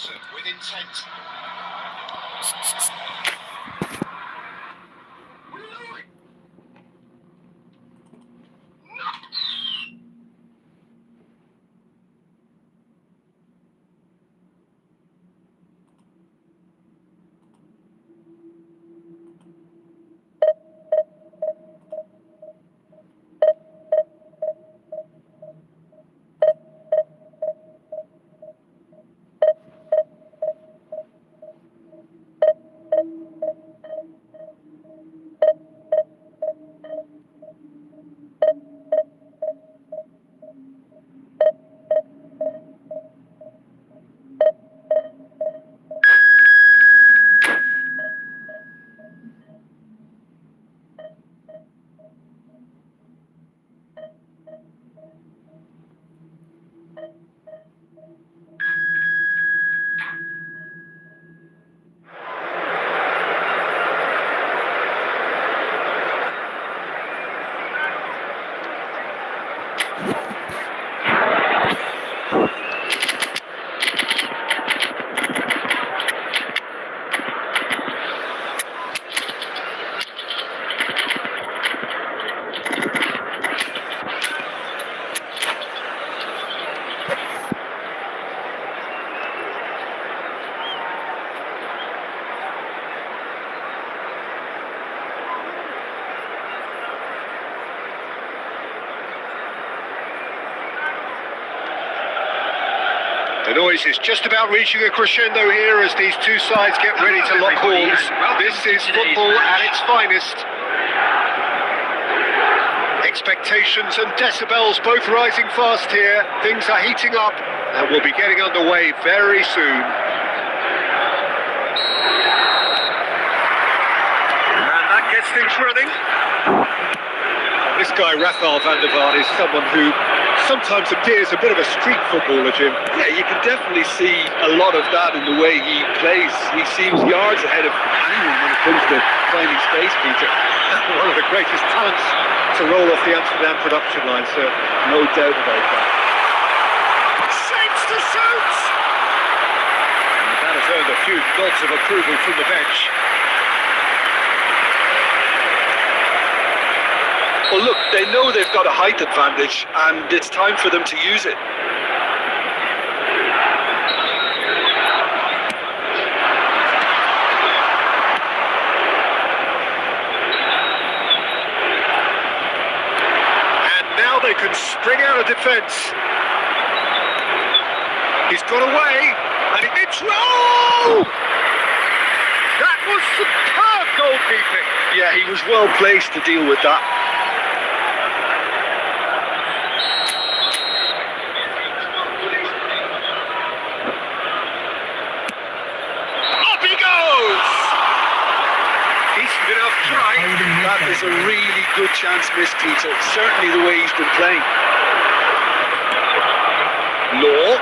With intent. The noise is just about reaching a crescendo here as these two sides get ready to lock horns. This is football at its finest. Expectations and decibels both rising fast here. Things are heating up and we'll be getting underway very soon. And that gets things running. This guy, Rafael van der Vaart, is someone who sometimes appears a bit of a street footballer, Jim. Yeah, you can definitely see a lot of that in the way he plays. He seems yards ahead of anyone when it comes to finding space, Peter. One of the greatest talents to roll off the Amsterdam production line, sir. No doubt about that. Shapes to shoot! And that has earned a few nods of approval from the bench. Well, look, they know they've got a height advantage, and it's time for them to use it. And now they can spring out of defence. He's got away, and it's roll! That was superb goalkeeping. Yeah, he was well placed to deal with that. That is a really good chance missed, Peter. Certainly the way he's been playing. Law.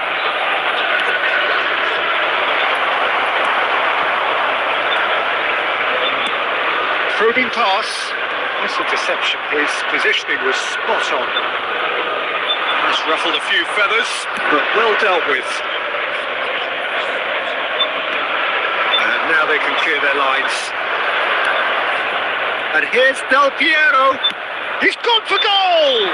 Probing pass. Nice interception. His positioning was spot on. That's ruffled a few feathers, but well dealt with. And now they can clear their lines. And here's Del Piero. He's gone for goal!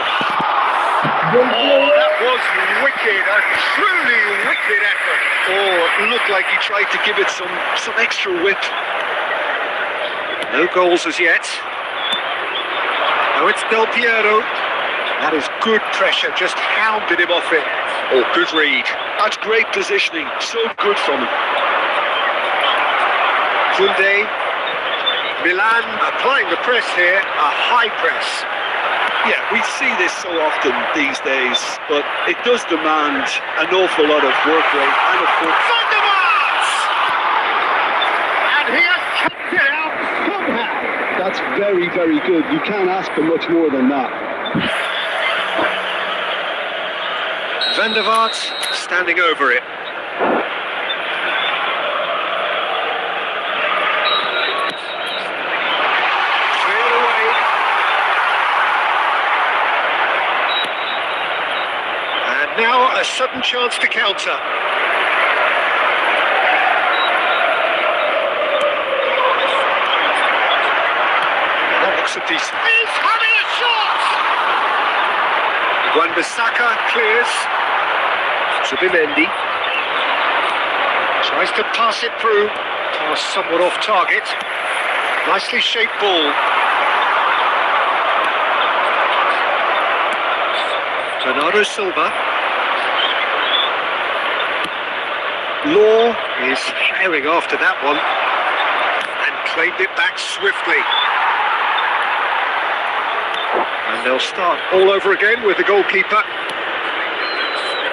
Oh, that was wicked. A truly wicked effort. Oh, it looked like he tried to give it some extra whip. No goals as yet. Now it's Del Piero. That is good pressure. Just hounded him off it. Oh, good read. That's great positioning. So good from him. Koundé. Milan applying the press here, a high press. Yeah, we see this so often these days, but it does demand an awful lot of work rate and of course. Van der Vaart! And he has kept it out somehow. That's very, very good. You can't ask for much more than that. Van der Vaart standing over it. Now a sudden chance to counter. some decent. He's having a shot! Wan-Bissaka clears. Zubimendi tries to pass it through. Pass somewhat off target. Nicely shaped ball. Bernardo Silva. Law is firing after that one and claimed it back swiftly. And they'll start all over again with the goalkeeper.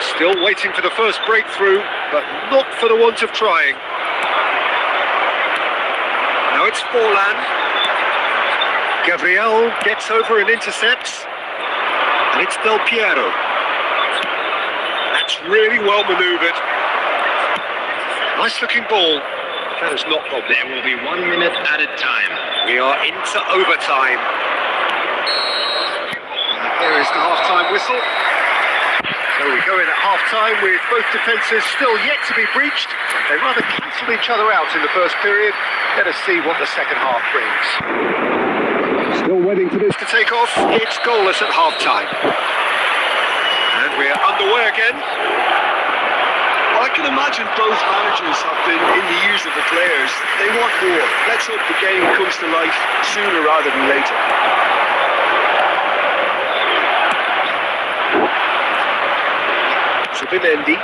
Still waiting for the first breakthrough, but not for the want of trying. Now it's Forlan. Gabriel gets over and intercepts. And it's Del Piero. That's really well manoeuvred. Nice looking ball. That has not gone. There will be 1 minute added time. We are into overtime. And here is the half-time whistle. So we go in at half-time with both defences still yet to be breached. They rather cancelled each other out in the first period. Let us see what the second half brings. Still waiting for this to take off. It's goalless at half-time. And we're underway again. Well, I can imagine both managers have been in the ears of the players. They want more. Let's hope the game comes to life sooner rather than later. Zubimendi.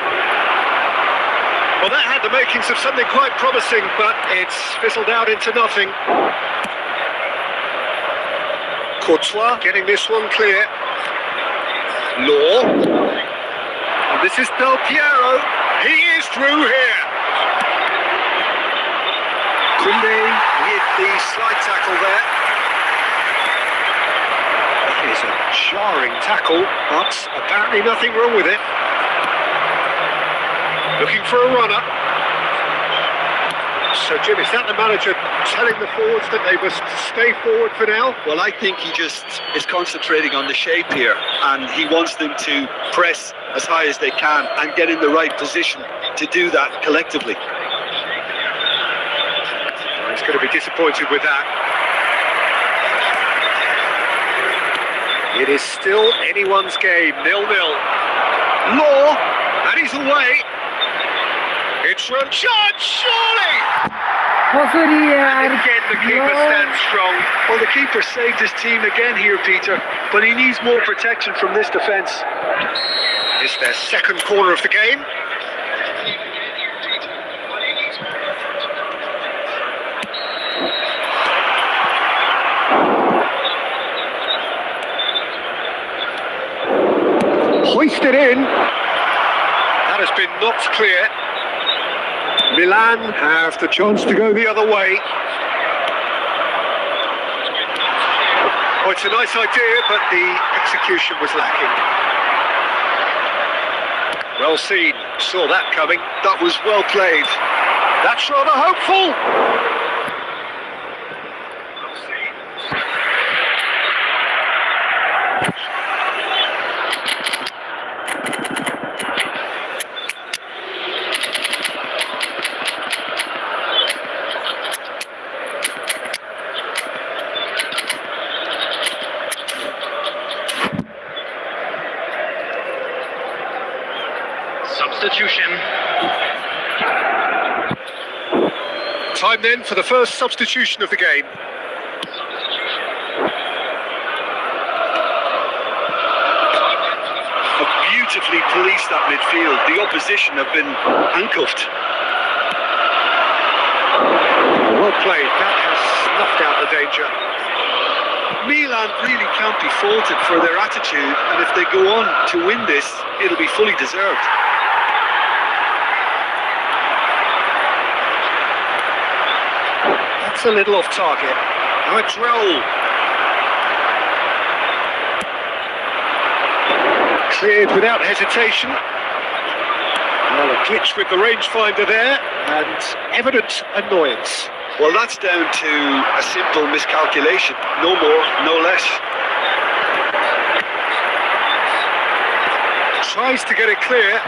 Well, that had the makings of something quite promising, but it's fizzled out into nothing. Courtois getting this one clear. Law. And this is Del Piero. He is through here. Koundé with the slide tackle there. That is a jarring tackle, but apparently nothing wrong with it. Looking for a runner. So, Jim, is that the manager telling the forwards that they must stay forward for now? Well, I think he just is concentrating on the shape here, and he wants them to press as high as they can and get in the right position to do that collectively. He's going to be disappointed with that. It is still anyone's game, 0-0. Law, and he's away. It's from Chance, surely! And again, the keeper stands strong. Well, the keeper saved his team again here, Peter, but he needs more protection from this defence. It's their second corner of the game. Hoisted in. That has been knocked clear. Milan have the chance to go the other way. Oh, it's a nice idea, but the execution was lacking. Well seen, saw that coming. That was well played. That's rather hopeful. Substitution. Time then for the first substitution of the game. Beautifully policed that midfield. The opposition have been handcuffed. Well played, that has snuffed out the danger. Milan really can't be faulted for their attitude, and if they go on to win this, it'll be fully deserved. That's a little off target. Now it's Raul. Cleared without hesitation. Well, a glitch with the rangefinder there, and evident annoyance. Well, that's down to a simple miscalculation. No more, no less. Tries to get it clear.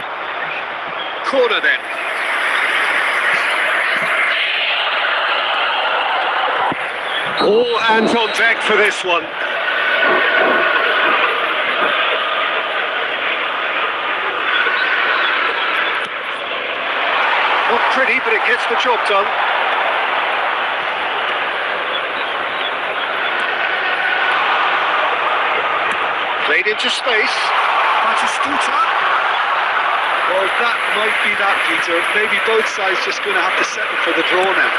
Corner then. All hands on deck for this one. Not pretty, but it gets the job done. Played into space. Batistuta. Well, that might be that, Peter. Maybe both sides just going to have to settle for the draw now.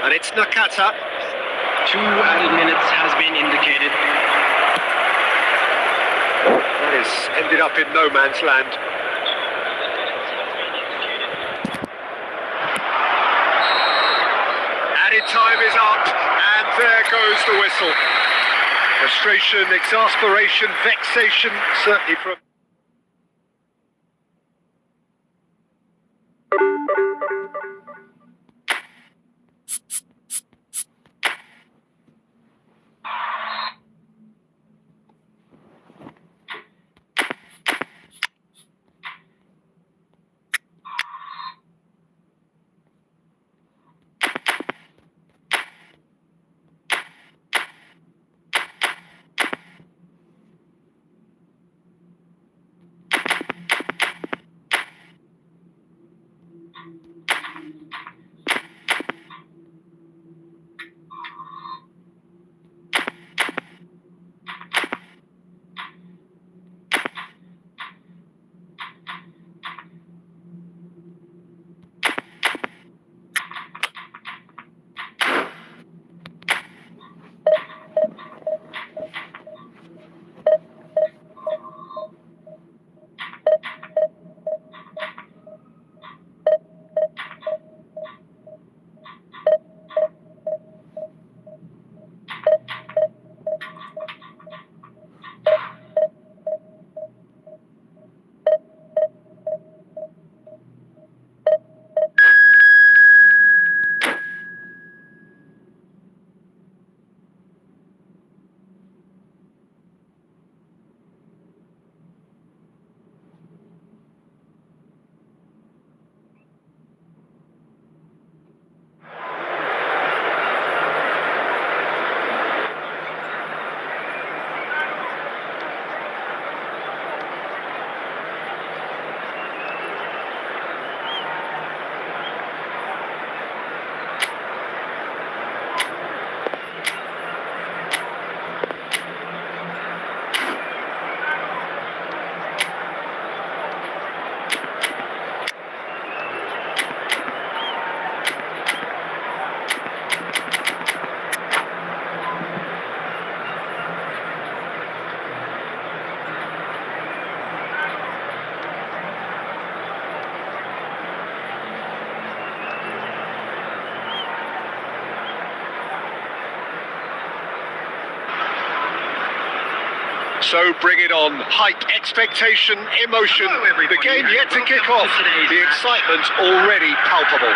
And it's Nakata. 2 added minutes has been indicated. That has ended up in no man's land. Added time is up, and there goes the whistle. Frustration, exasperation, vexation, certainly from... So bring it on. Hype, expectation, emotion. Hello, the game yet to Welcome kick to off. today's The match. excitement already palpable.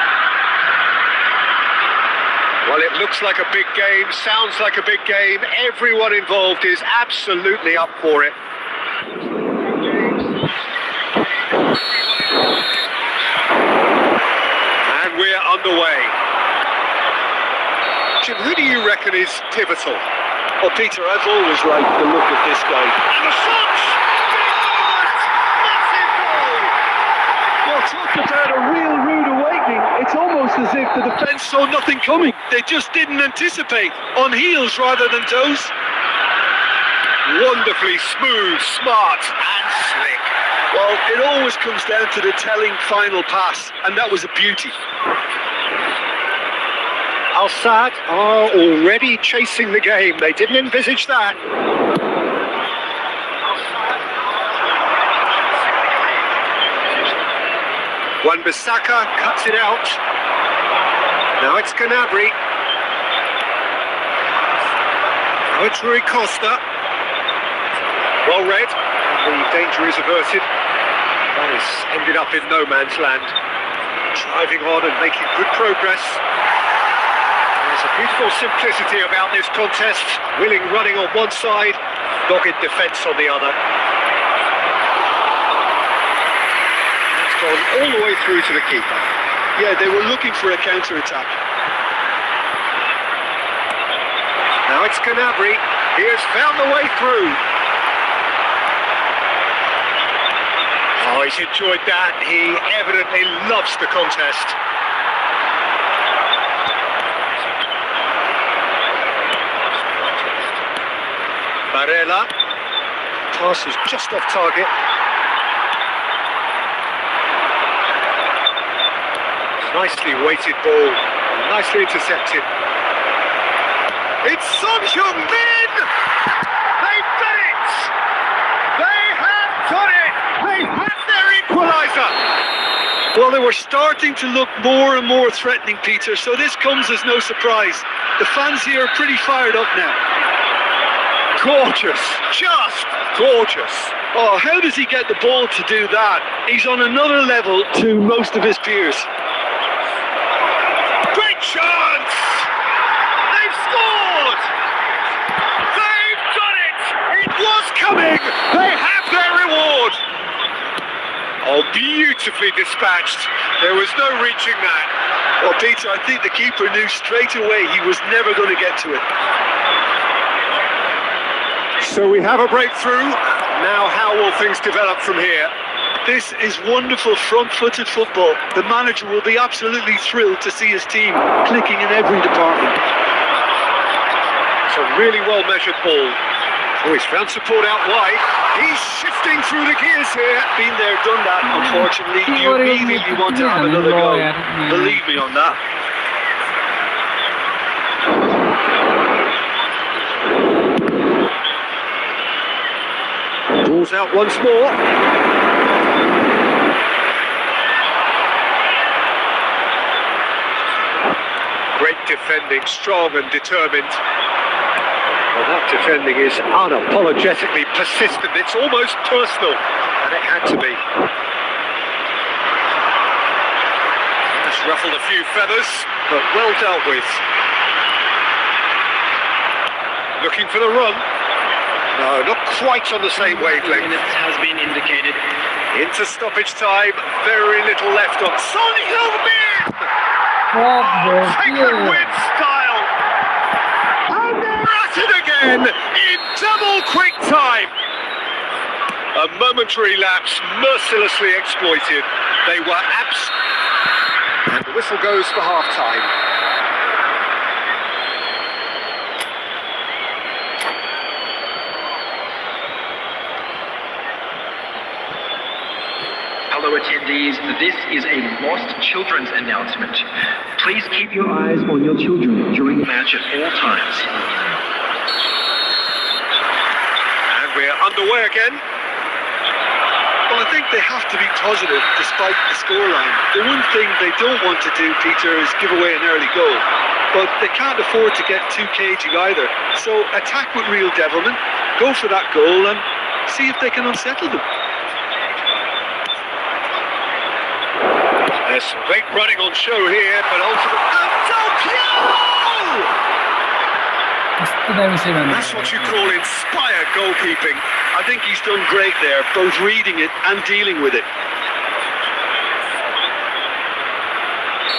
Well, it looks like a big game, sounds like a big game. Everyone involved is absolutely up for it. And we're underway. Jim, who do you reckon is pivotal? Well, Peter, I've always liked the look of this guy. And a shot! Massive goal! Well, talk about a real rude awakening. It's almost as if the defence saw nothing coming. They just didn't anticipate. On heels rather than toes. Wonderfully smooth, smart and slick. Well, it always comes down to the telling final pass, and that was a beauty. Al Sadd are already chasing the game. They didn't envisage that. Wan-Bissaka cuts it out. Now it's Gnabry. Now it's Rui Costa. Well read. The danger is averted. That has ended up in no man's land. Driving on and making good progress. There's a beautiful simplicity about this contest. Willing running on one side, dogged defence on the other. That's gone all the way through to the keeper. Yeah, they were looking for a counter-attack. Now it's Gnabry. He has found the way through. Oh, he's enjoyed that. He evidently loves the contest. Barella. Pass is just off target. Nicely weighted ball. Nicely intercepted. It's Son Heung-min! They've done it! They have done it! They have their equaliser! Well, they were starting to look more and more threatening, Peter, so this comes as no surprise. The fans here are pretty fired up now. Gorgeous! Just gorgeous! Oh, how does he get the ball to do that? He's on another level to most of his peers. Great chance! They've scored! They've done it! It was coming! They have their reward! Oh, beautifully dispatched. There was no reaching that. Well, Peter, I think the keeper knew straight away he was never going to get to it. So we have a breakthrough. Now how will things develop from here? This is wonderful front-footed football. The manager will be absolutely thrilled to see his team clicking in every department. It's a really well-measured ball. Oh, he's found support out wide. He's shifting through the gears here. Been there, done that, unfortunately. You immediately want to have another go. Believe me on that. Ball's out once more. Great defending, strong and determined. Well, that defending is unapologetically persistent. It's almost personal, and it had to be. Just ruffled a few feathers, but well dealt with. Looking for the run. No, not quite on the same wavelength. Minutes has been indicated. Into stoppage time, very little left on Son Heung-min! Take it with style! And they're at it again in double quick time! A momentary lapse mercilessly exploited. They were and the whistle goes for half-time. Hello attendees, this is a Lost Children's announcement. Please keep your eyes on your children during the match at all times. And we're underway again. Well, I think they have to be positive despite the scoreline. The one thing they don't want to do, Peter, is give away an early goal. But they can't afford to get too cagey either. So attack with real devilment, go for that goal and see if they can unsettle them. There's some great running on show here, but ultimately... That's what you call inspired goalkeeping. I think he's done great there, both reading it and dealing with it.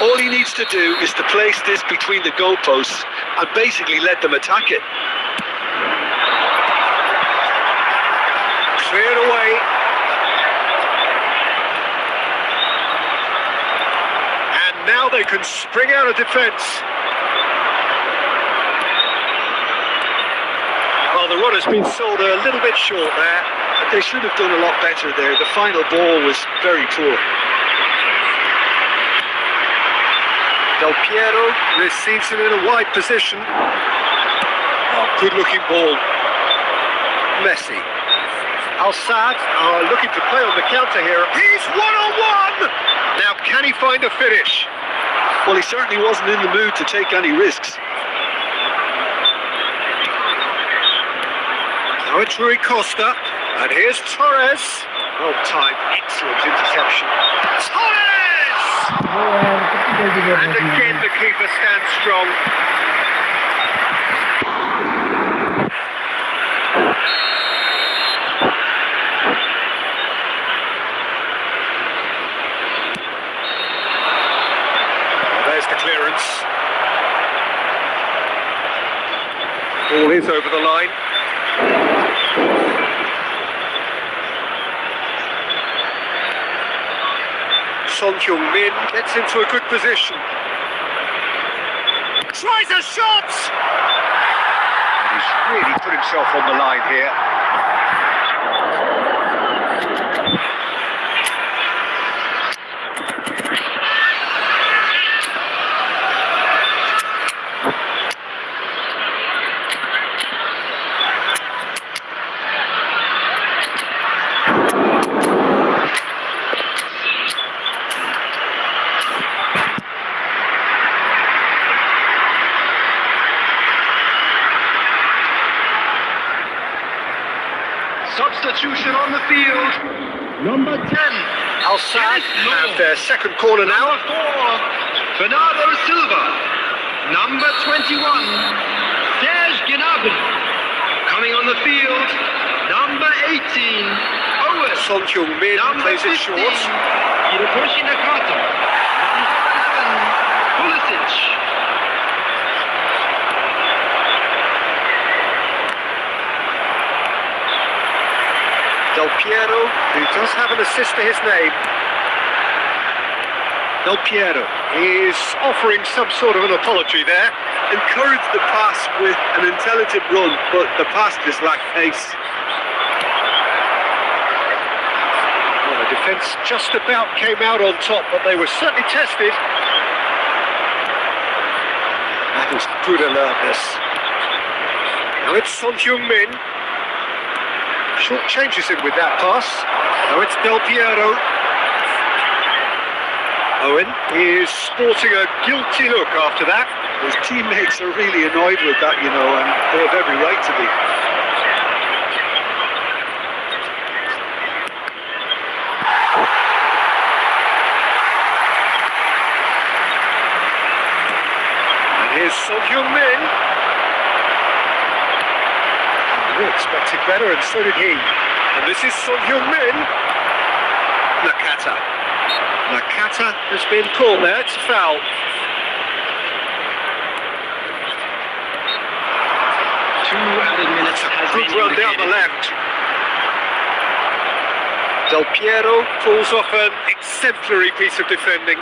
All he needs to do is to place this between the goalposts and basically let them attack it. Cleared away. And now they can spring out of defence. Well, the run has been sold a little bit short there. They should have done a lot better there. The final ball was very poor. Del Piero receives it in a wide position. Oh, good-looking ball. Messi. Al-Saad are looking to play on the counter here. He's one-on-one! Now, can he find a finish? Well, he certainly wasn't in the mood to take any risks. Now it's Rui Costa, and here's Torres. Well timed, excellent interception. Torres! And again the keeper stands strong. Ball is over the line. Son Heung-min gets into a good position. Tries a shot! And he's really put himself on the line here. Substitution on the field. Number 10. Al-Sadd have their second corner now. Number 4. Bernardo Silva. Number 21. Serge Gnabry. Coming on the field. Number 18. Owen. Son Heung-min plays it short. Hirotoshi Nakata. Number 11. Pulisic. Del Piero, who does have an assist to his name. Del Piero is offering some sort of an apology there. Encouraged the pass with an intelligent run, but the pass just lacked pace. Well, the defence just about came out on top, but they were certainly tested. That was good alertness. Now it's Son Heung-min. Short changes him with that pass. Now it's Del Piero. Owen is sporting a guilty look after that. His teammates are really annoyed with that, you know, and they have every right to be. And here's Son Heung-min. We expected better, and so did he. And this is Son Heung-min. Nakata. Nakata has been called there. It's a foul. Two added minutes has Good been run down the indicated. left. Del Piero pulls off an exemplary piece of defending.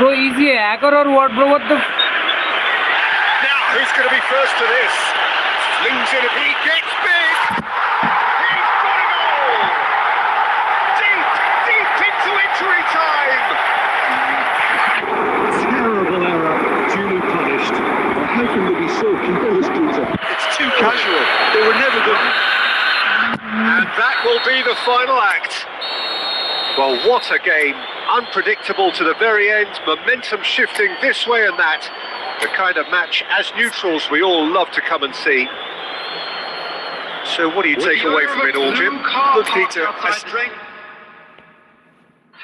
Bro, is he a hacker or what, bro? What the? Now, who's going to be first to this? Flings it, if he gets big. He's got it all. Deep, deep into injury time. Terrible error, duly punished. How can they be so careless, Peter? It's too casual. They were never going. And that will be the final act. Well, what a game. Unpredictable to the very end, momentum shifting this way and that. The kind of match, as neutrals, we all love to come and see. So what do you take away from it all, Jim? Look, Peter,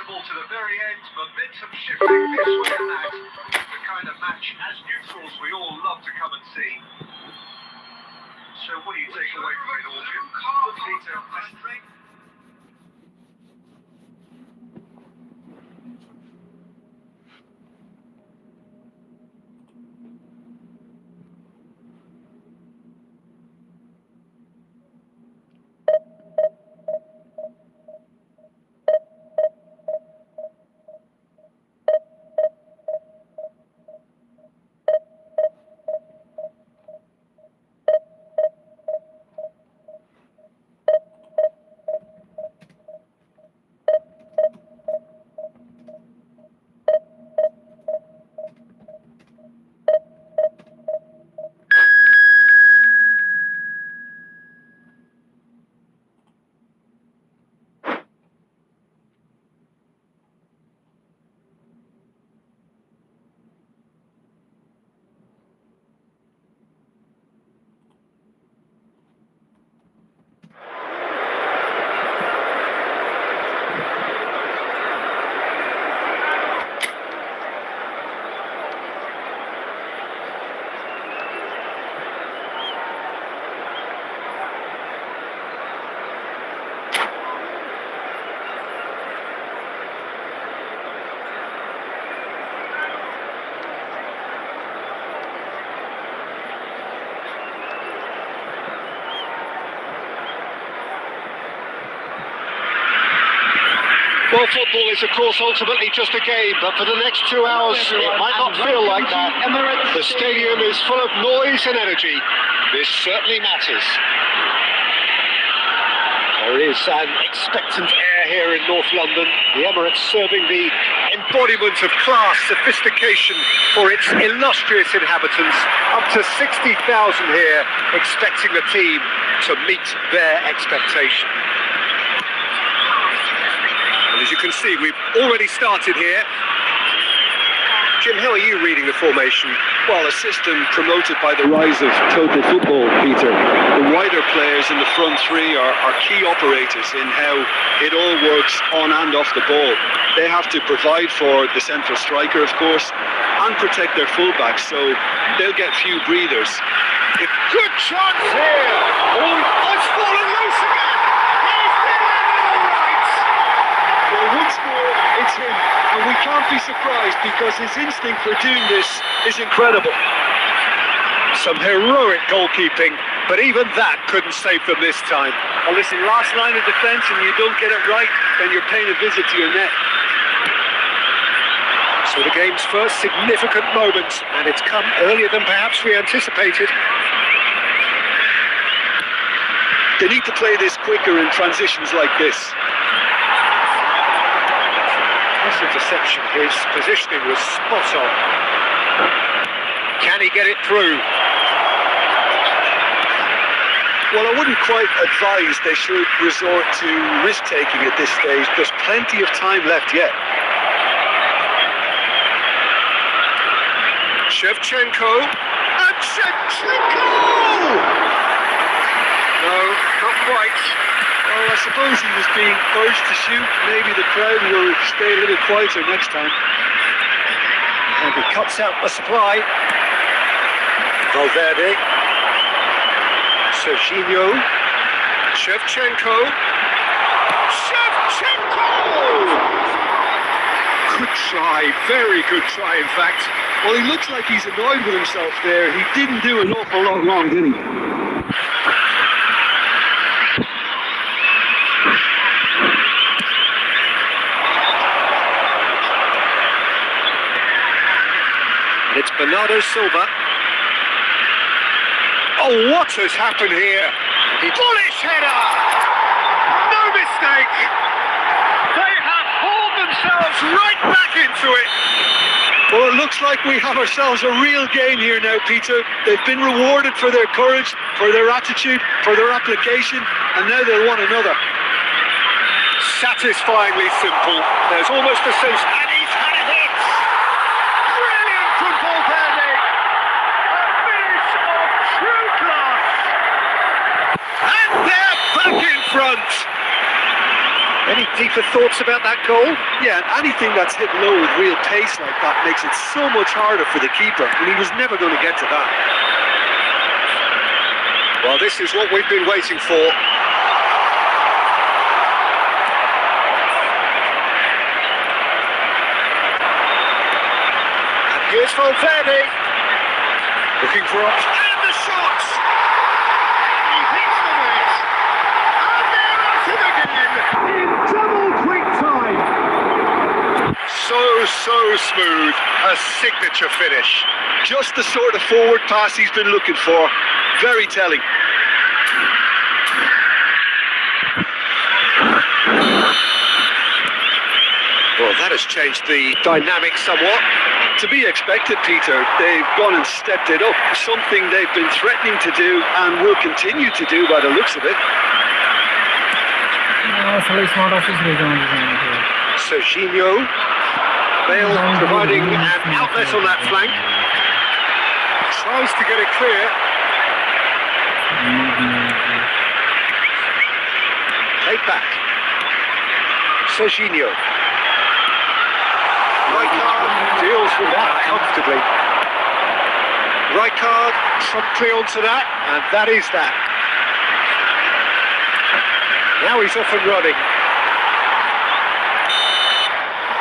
To the very end, momentum shifting this way and that. The kind of match, as neutrals, we all love to come and see. So what do you take away from it all, Jim? Look, Peter, Well, football is, of course, ultimately just a game, but for the next 2 hours, it might not feel like that. The stadium is full of noise and energy. This certainly matters. There is an expectant air here in North London. The Emirates serving the embodiment of class, sophistication for its illustrious inhabitants. Up to 60,000 here, expecting the team to meet their expectation. And as you can see, we've already started here. Jim, how are you reading the formation? Well, a system promoted by the rise of total football, Peter. The wider players in the front three are key operators in how it all works on and off the ball. They have to provide for the central striker, of course, and protect their fullbacks, so they'll get few breathers. Good chance here! Oh, it's fallen loose again! He's been all right! Well, once more, it's him, and we can't be surprised because his instinct for doing this is incredible. Some heroic goalkeeping, but even that couldn't save them this time. Well, listen, last line of defence and you don't get it right, then you're paying a visit to your net. So the game's first significant moment, and it's come earlier than perhaps we anticipated. They need to play this quicker in transitions like this. This interception, his positioning was spot on. Can he get it through? Well, I wouldn't quite advise they should resort to risk-taking at this stage. There's plenty of time left yet. Shevchenko, and Shevchenko! No, not quite. Well, I suppose he was being urged to shoot. Maybe the crowd will stay a little quieter next time. And he cuts out the supply. Valverde. Serginho. Shevchenko. Shevchenko! Good try, very good try, in fact. Well, he looks like he's annoyed with himself there. He didn't do an awful lot wrong, did he? It's Bernardo Silva. Oh, what has happened here? Bullish header! No mistake! They have hauled themselves right back into it! Well, it looks like we have ourselves a real game here now, Peter. They've been rewarded for their courage, for their attitude, for their application, and now they'll want another. Satisfyingly simple. There's almost a sense, and he's had a hit! Brilliant from Valverde! A finish of true class! And they're back in front! Any deeper thoughts about that goal? Yeah, and anything that's hit low with real pace like that makes it so much harder for the keeper, and he was never going to get to that. Well, this is what we've been waiting for. And here's Valverde. Looking for options. And the shot! He hits the net. And they're at it again. In double quick time. So smooth. A signature finish. Just the sort of forward pass he's been looking for. Very telling. Well, that has changed the dynamic somewhat. To be expected, Peter. They've gone and stepped it up. Something they've been threatening to do and will continue to do by the looks of it. Serginho. Bale providing an outlet on that flank. Tries to get it clear. Played back. Serginho. Rijkaard deals with that comfortably. Rijkaard promptly onto that, and that is that. Now he's off and running.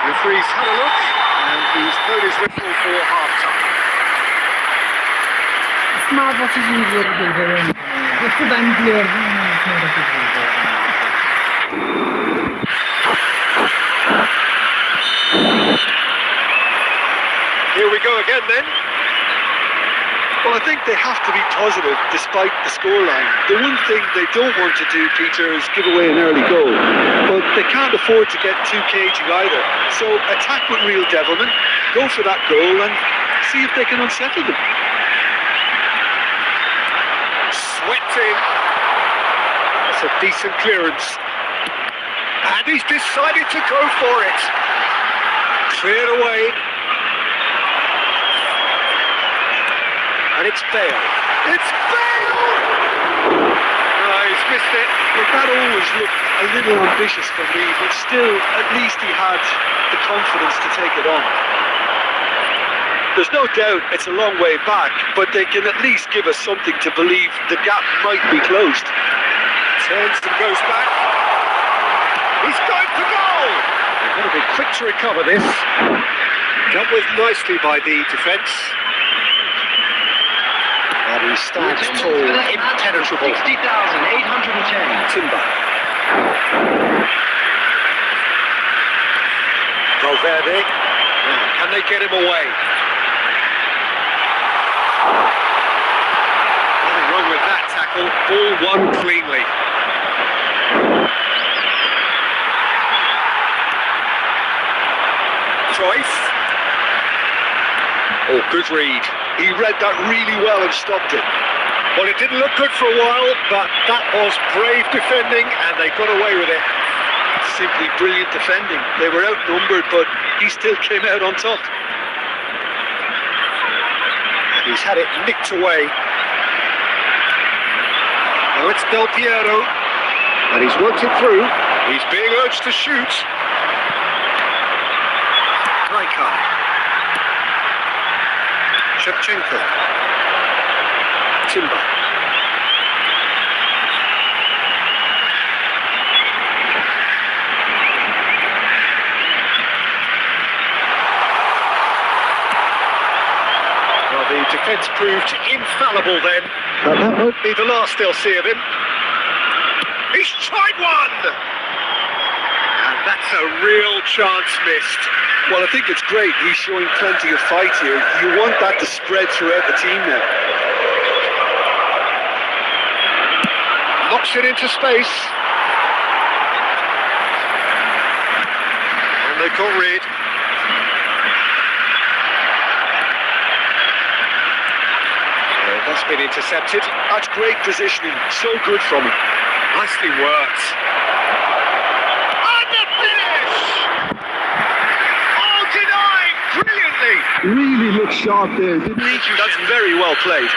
Referee's had a look, and he's blown his whistle for half-time. Smart was easier to do. Just to time clear. Here we go again then. Well, I think they have to be positive despite the scoreline. The one thing they don't want to do, Peter, is give away an early goal. But they can't afford to get too cagey either. So attack with real devilment, go for that goal and see if they can unsettle them. Swept in. That's a decent clearance. And he's decided to go for it. Cleared away. And it's Bale. It's Bale! No, he's missed it. But that always looked a little ambitious for me, but still, at least he had the confidence to take it on. There's no doubt it's a long way back, but they can at least give us something to believe the gap might be closed. Turns and goes back. He's going for goal! They've got to be quick to recover this. Dealt with nicely by the defence. And he stands tall, impenetrable. 60,810. Timber. Valverde. Now, can they get him away? Nothing wrong with that tackle. Ball won cleanly. Cruyff. Oh, good read. He read that really well and stopped it. Well, it didn't look good for a while, but that was brave defending, and they got away with it. Simply brilliant defending. They were outnumbered, but he still came out on top. And he's had it nicked away. Now it's Del Piero, and he's worked it through. He's being urged to shoot. Rijkaard. Shevchenko. Timber. Well, the defence proved infallible then, but that won't be the last they'll see of him. He's tried one! And that's a real chance missed. Well, I think it's great. He's showing plenty of fight here. You want that to spread throughout the team now. Knocks it into space. And they got rid. That's been intercepted. That's great positioning. So good from him. Nicely worked. And the finish! Oh, denied brilliantly. Really looked sharp there, didn't he? That's very well played.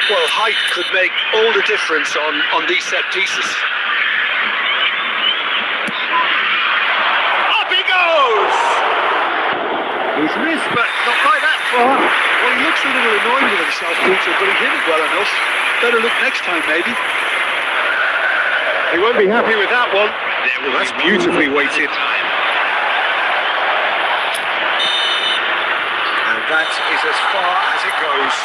Well, height could make all the difference on these set pieces. Up he goes! He's missed, but not by that far. Well, he looks a little annoyed with himself, Peter, but he hit it well enough. Better look next time, maybe. He won't be happy with that one. Well, that's beautifully weighted. And that is as far as it goes.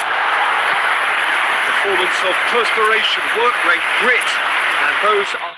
Performance of perspiration, work rate, grit, and those are...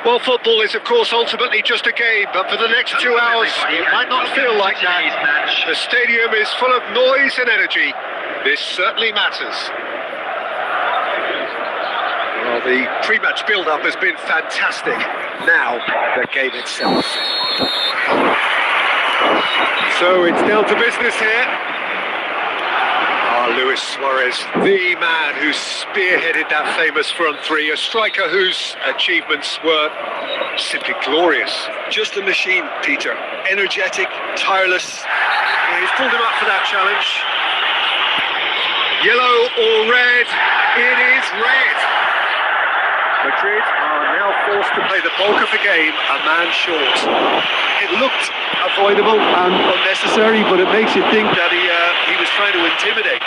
Well, football is, of course, ultimately just a game, but for the next 2 hours, it might not feel like that. The stadium is full of noise and energy. This certainly matters. Well, the pre-match build-up has been fantastic. Now, the game itself. So it's down to business here. Luis Suarez, the man who spearheaded that famous front three, a striker whose achievements were simply glorious. Just a machine, Peter. Energetic, tireless. Yeah, he's pulled him up for that challenge. Yellow or red? It is red. Madrid are now forced to play the bulk of the game a man short. It looked avoidable and unnecessary, but it makes you think that he was trying to intimidate.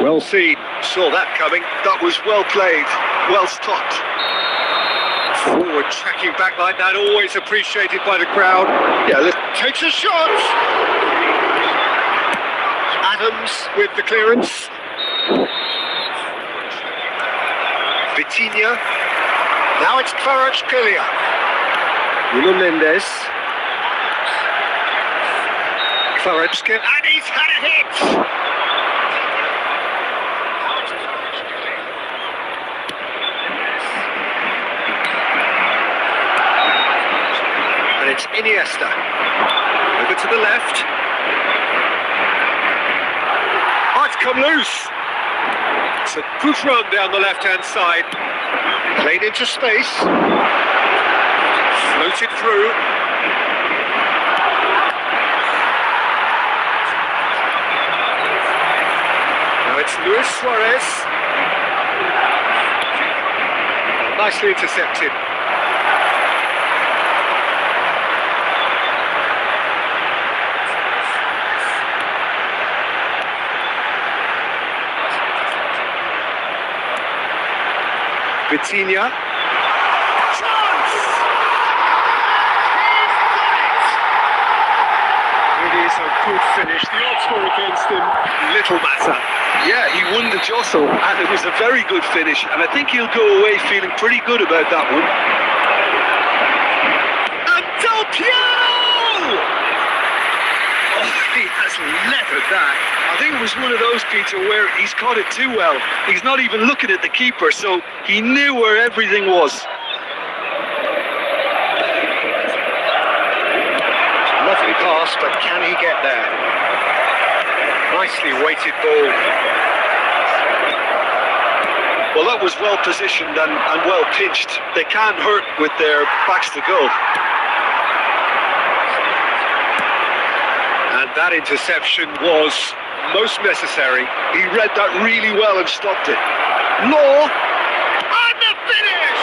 Well seen, saw that coming. That was well played, well stopped. Forward tracking back like that, always appreciated by the crowd. Yeah, takes a shot. Adams with the clearance. Vitinha. Now it's Kvaratskhelia. Nuno Mendes. Kvaratskhelia, and he's had a hit. It's Iniesta. Over to the left. Oh, it's come loose. It's a good run down the left-hand side. Played into space. Floated through. Now it's Luis Suarez. Nicely intercepted. Vitinha. Chance! It is a good finish. The odds were against him. Little matter. Yeah, he won the jostle, and it was a very good finish, and I think he'll go away feeling pretty good about that one. And Del Piero! Oh, he has levered that. I think it was one of those, Peter, where he's caught it too well. He's not even looking at the keeper, so he knew where everything was. Lovely pass, but can he get there? Nicely weighted ball. Well, that was well positioned and well pitched. They can't hurt with their backs to goal. And that interception was most necessary. He read that really well and stopped it. Law! And the finish!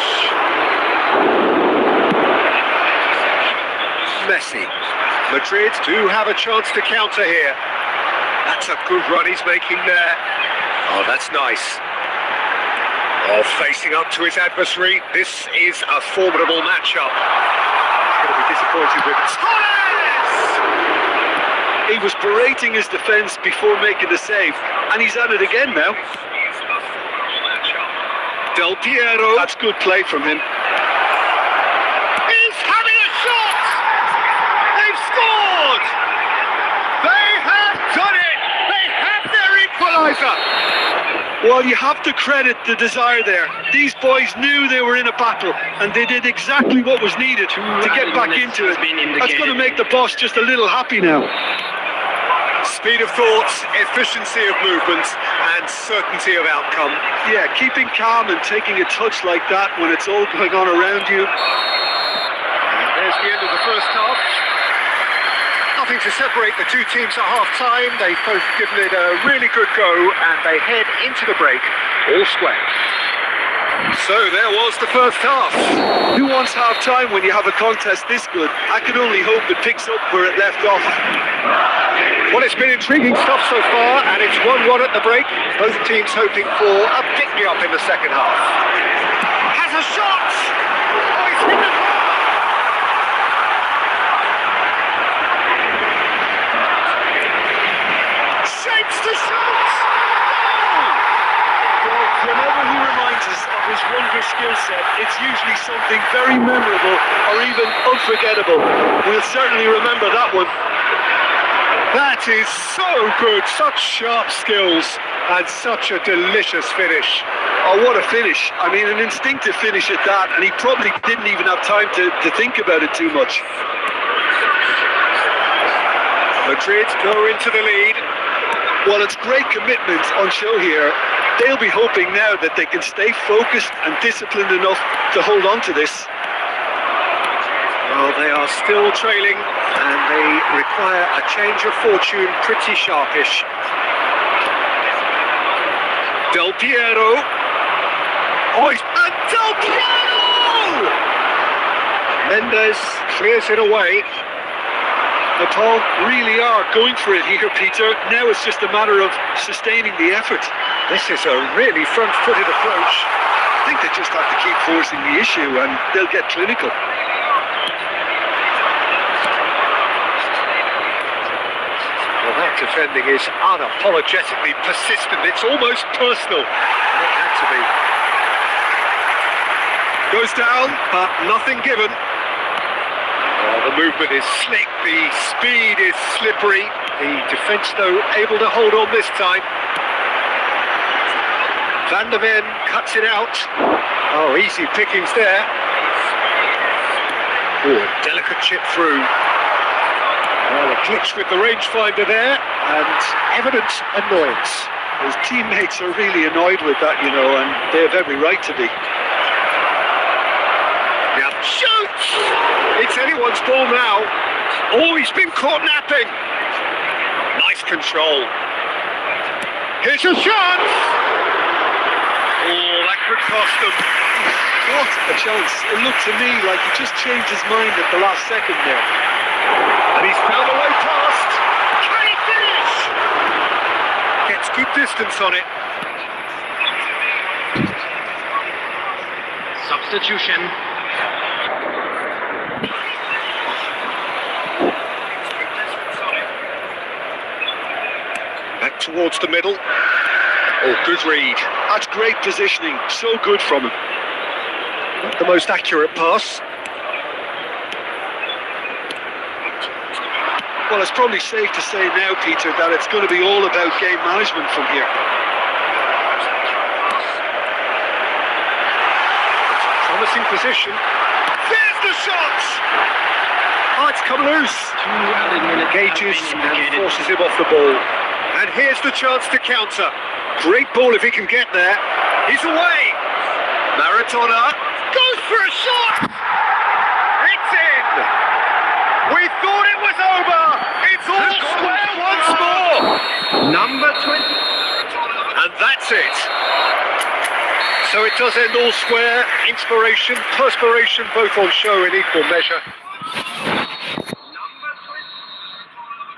Messi. Madrid do have a chance to counter here. That's a good run he's making there. Oh, that's nice. Oh, facing up to his adversary. This is a formidable matchup. He's going to be disappointed with Torres! He was berating his defence before making the save, and he's at it again now. Del Piero. That's good play from him. He's having a shot! They've scored! They have done it! They have their equaliser! Well, you have to credit the desire there. These boys knew they were in a battle, and they did exactly what was needed to get back into it. That's going to make the boss just a little happy now. Speed of thought, efficiency of movement, and certainty of outcome. Yeah, keeping calm and taking a touch like that when it's all going on around you. And there's the end of the first half. Nothing to separate the two teams at half-time. They've both given it a really good go, and they head into the break all square. So there was the first half. Who wants half-time when you have a contest this good? I can only hope it picks up where it left off. Well, it's been intriguing stuff so far, and it's 1-1 at the break. Both teams hoping for a pick-me-up in the second half. has a shot! Oh, he's hit the goal! Shapes to shoot! Well, whenever he reminds us of his wondrous skill set, it's usually something very memorable or even unforgettable. We'll certainly remember that one. That is so good, such sharp skills and such a delicious finish. Oh, what a finish. I mean, an instinctive finish at that, and he probably didn't even have time to think about it too much. Madrid go into the lead. Well, it's great commitment on show here. They'll be hoping now that they can stay focused and disciplined enough to hold on to this. Well, they are still trailing and they require a change of fortune pretty sharpish. Del Piero. Oh, and Del Piero! Mendes clears it away. Nepal really are going for it here, Peter. Now it's just a matter of sustaining the effort. This is a really front-footed approach. I think they just have to keep forcing the issue and they'll get clinical. Well, that defending is unapologetically persistent. It's almost personal. It had to be. Goes down, but nothing given. Oh, the movement is slick, the speed is slippery. The defence, though, able to hold on this time. Van der Ven cuts it out. Oh, easy pickings there. Oh, a delicate chip through. Well, a glitch with the rangefinder there, and evident annoyance. His teammates are really annoyed with that, you know, and they have every right to be. Now shoots! It's anyone's ball now. Oh, he's been caught napping. Nice control. Here's your chance. Oh, that could cost them. What a chance. It looked to me like he just changed his mind at the last second there. And he's found a way past. Can he finish? Gets good distance on it. Substitution. Back towards the middle. Oh, good read. That's great positioning. So good from him. Not the most accurate pass. Well, it's probably safe to say now, Peter, that it's going to be all about game management from here. Promising position. There's the shot! Oh, it's come loose. Engages and forces him off the ball. And here's the chance to counter. Great ball if he can get there. He's away. Maratona goes for a shot. It's in. We thought it was over. It's all square once more. Number 20. And that's it. So it does end all square. Inspiration, perspiration, both on show in equal measure. Number 20.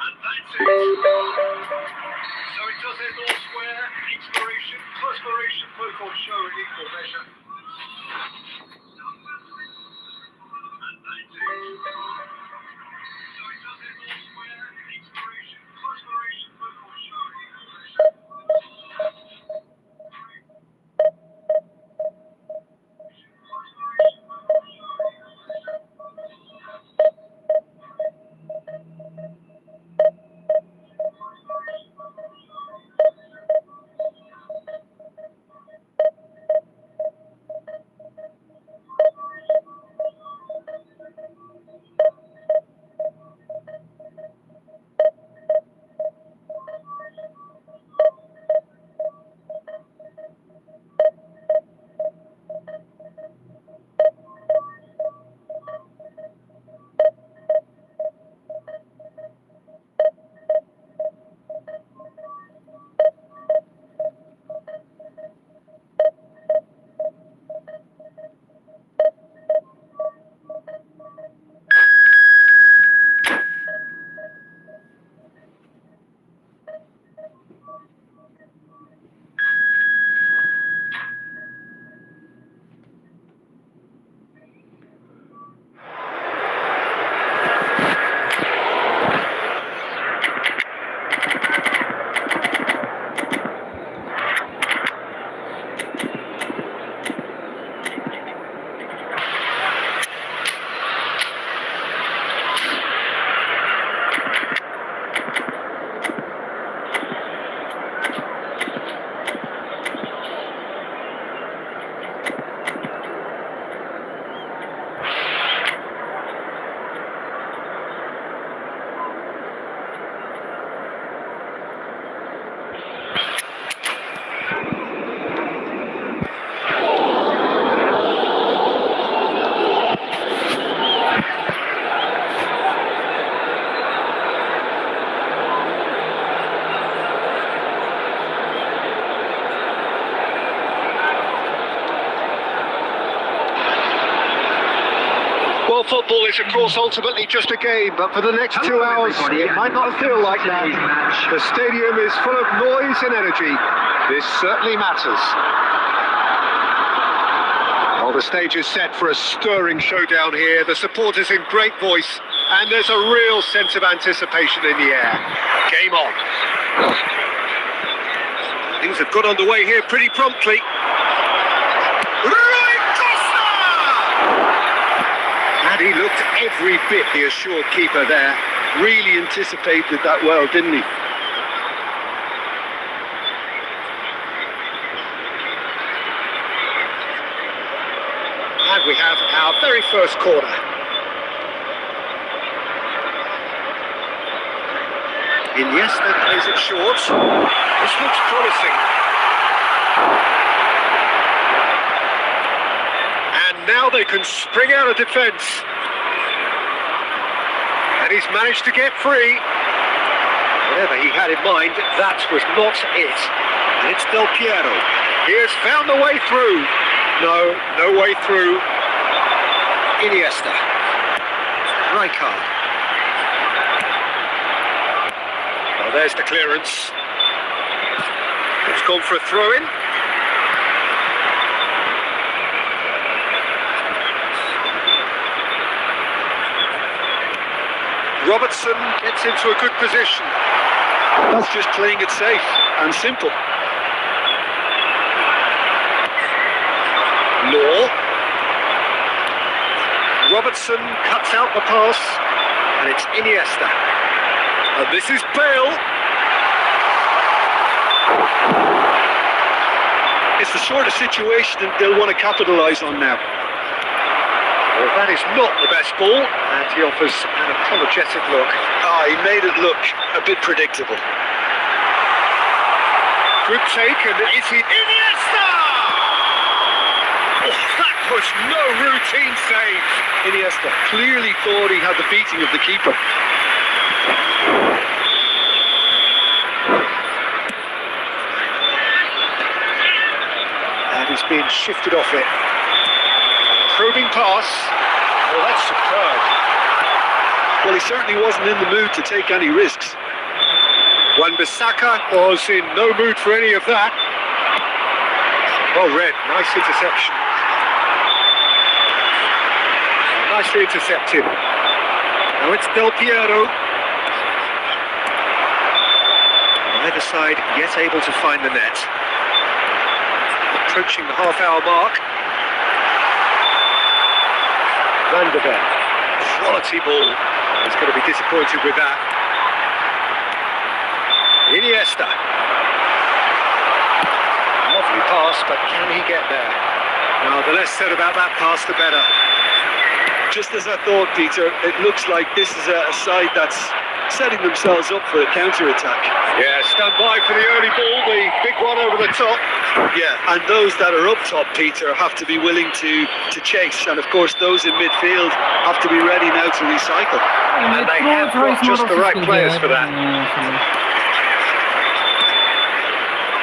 And that's it. So it does end all square. Inspiration, perspiration, both on show in equal measure. Number 20. And that's it. Football is, of course, ultimately just a game, but for the next 2 hours, it might not feel like that. The stadium is full of noise and energy. This certainly matters. Well, the stage is set for a stirring showdown here. The supporters in great voice, and there's a real sense of anticipation in the air. Game on. Things have got underway here pretty promptly. And he looked every bit the assured keeper there. Really anticipated that well, didn't he? And we have our very first corner. Iniesta plays it short. This looks promising. And now they can spring out of defence. And he's managed to get free. Whatever he had in mind, that was not it. And it's Del Piero. He has found the way through. No way through. Iniesta. Rijkaard. Well, there's the clearance. It's gone for a throw-in. Robertson gets into a good position. That's just playing it safe and simple. Law. Robertson cuts out the pass, and it's Iniesta. And this is Bale. It's the sort of situation that they'll want to capitalise on now. Well, that is not the best ball, and he offers an apologetic look. He made it look a bit predictable. Good take, and is he Iniesta? Oh, that was no routine save. Iniesta clearly thought he had the beating of the keeper. And he's being shifted off it. Probing pass. Oh, that's superb. Well, he certainly wasn't in the mood to take any risks. Wan-Bissaka was in no mood for any of that. Well read, nice interception. Nicely intercepted. Now it's Del Piero. Either side yet able to find the net. Approaching the half-hour mark. Van de Ven. Quality ball. He's going to be disappointed with that. Iniesta. Lovely pass, but can he get there? Now, the less said about that pass, the better. Just as I thought, Peter, it looks like this is a side that's setting themselves up for a counter-attack. Yeah, stand by for the early ball, the big one over the top. Yeah, and those that are up top, Peter, have to be willing to chase. And of course, those in midfield have to be ready now to recycle. And they have got just the right players for that.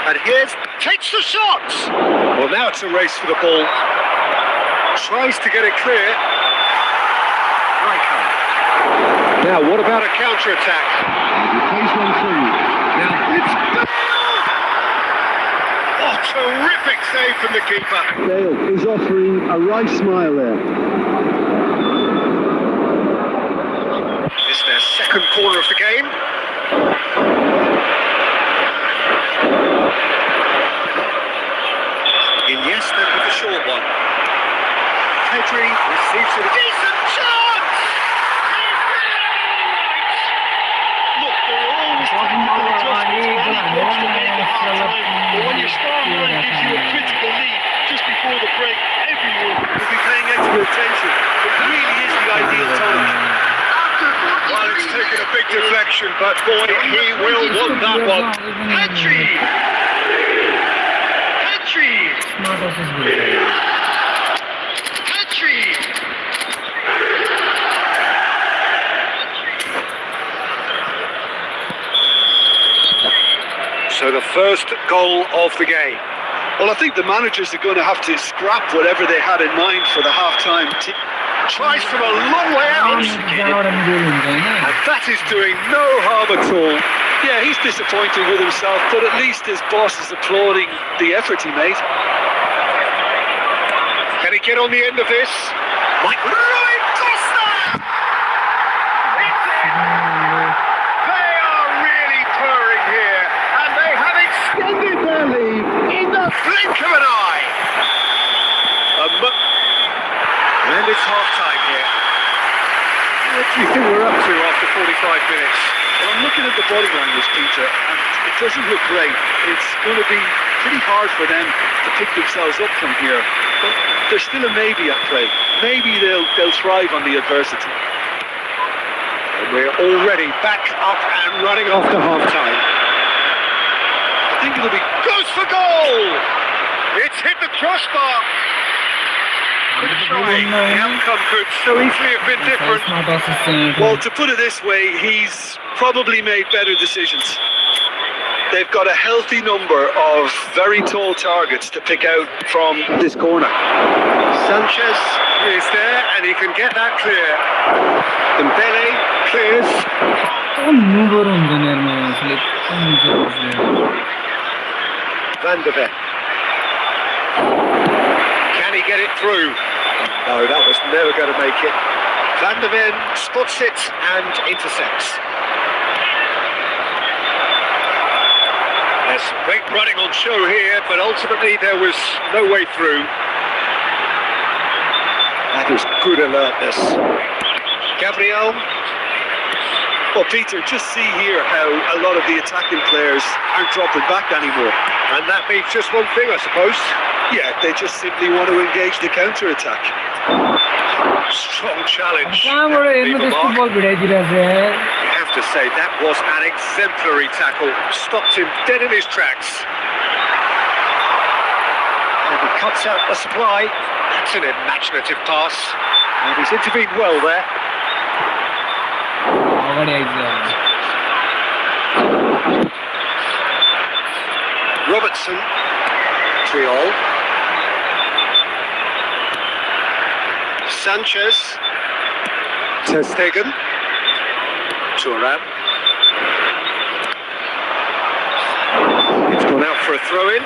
And here's, takes the shot! Well, now it's a race for the ball. Tries to get it clear. Rijkaard. Now, what about a counter-attack? He plays one through. Now, It's Bale! Oh, terrific save from the keeper. Bale is offering a wry smile there. It's their second corner of the game. Iniesta with the short one. Pedri receives a decent chance! Look, there are always technical adjustments for any coach to make at half-time, but when your star man gives you a critical lead just before the break, everyone will be paying extra attention. It really is the ideal time. Well, it's taken a big deflection, but boy, he will want that one. Petri! So the first goal of the game. Well, I think the managers are going to have to scrap whatever they had in mind for the half-time. Tries from a long way out. जहाँबाट गोल हुन्छ होइन And that is doing no harm at all. Yeah, he's disappointed with himself, but at least his boss is applauding the effort he made. Can he get on the end of this? Like Rui Costa! It's in! They are really purring here, and they have extended their lead in the blink of an eye. And it's half-time here. What do you think we're up to after 45 minutes? Well, I'm looking at the body language, Peter, and it doesn't look great. It's going to be pretty hard for them to pick themselves up from here. But there's still a maybe at play. Maybe they'll thrive on the adversity. And we're already back up and running after half-time. I think it'll be... Goes for goal! It's hit the crossbar! Good try. The outcome could so easily have been different. not assistant Well, to put it this way, he's probably made better decisions. They've got a healthy number of very tall targets to pick out from this corner. Sanchez is there and he can get that clear. Dembele clears. मुबर हुन्छ नि यारमा यसले Van de Ven. Can he get it through? No, that was never going to make it. Van de Ven spots it and intercepts. There's great running on show here, but ultimately there was no way through. That is good alertness. Gabriel. Well, Peter, just see here how a lot of the attacking players aren't dropping back anymore. And that means just one thing, I suppose. Yeah, they just simply want to engage the counter-attack. Strong challenge. कहाँबाट हेर्नु त्यस्तो बल भिडाइदिरहेछ यार I have to say, that was an exemplary tackle. Stopped him dead in his tracks. And he cuts out the supply. That's an imaginative pass. And he's intervened well there. अगाडि आइदियो Robertson. Triol. Sanchez. Ter Stegen. Thuram. It's gone out for a throw-in.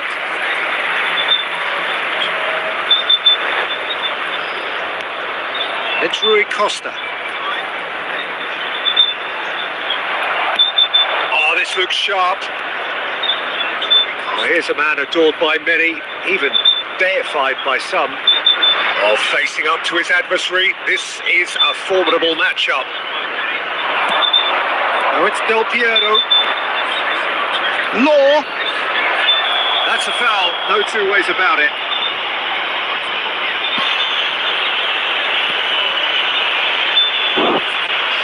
It's Rui Costa. Oh, this looks sharp. Oh, here's a man adored by many, even deified by some. Oh, facing up to his adversary, this is a formidable matchup. Now it's Del Piero. Law. That's a foul, no two ways about it.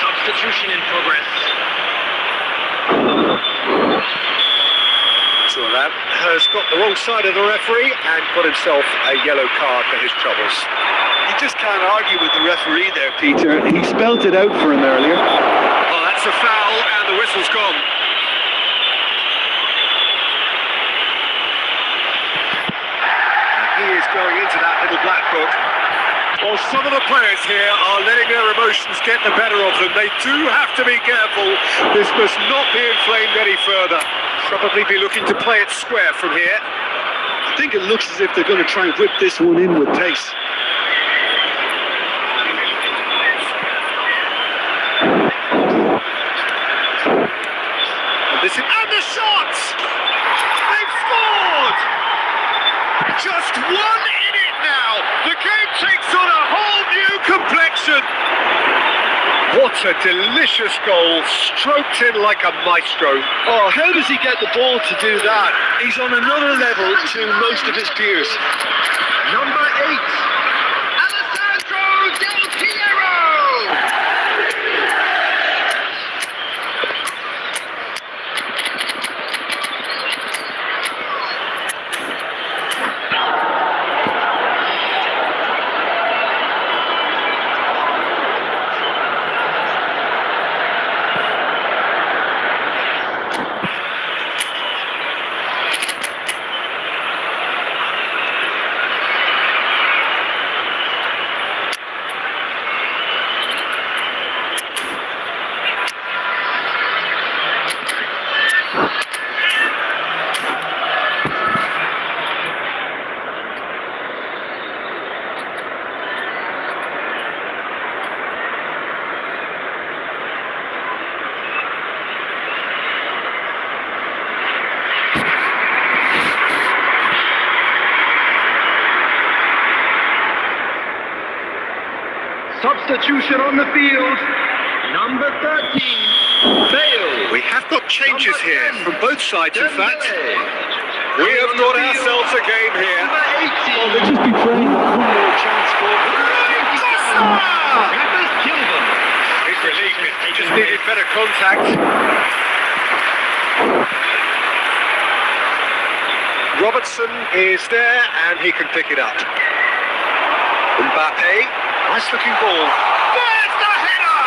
Substitution in progress. Thuram has got the wrong side of the referee and got himself a yellow card for his troubles. You just can't argue with the referee there, Peter. He spelt it out for him earlier. Oh, that's a foul and the whistle's gone. And he is going into that little black book. Well, some of the players here are letting their emotions get the better of them. They do have to be careful. This must not be inflamed any further. Probably be looking to play it square from here. I think it looks as if they're going to try and whip this one in with pace. And the shot! They've scored! Just one in it now. The game takes on a whole new complexion. What a delicious goal, stroked in like a maestro. Oh, how does he get the ball to do that? He's on another level to most of his peers. Number 8, Alessandro Del Piero. Substitution on the field. Number 13, Bale. We have got changes here from both sides, in fact. We have got ourselves a game here. Well, they'll just be praying that one more chance for Big relief, he just needed better contact. Robertson is there and he can pick it up. Mbappe, nice looking ball. There's the header!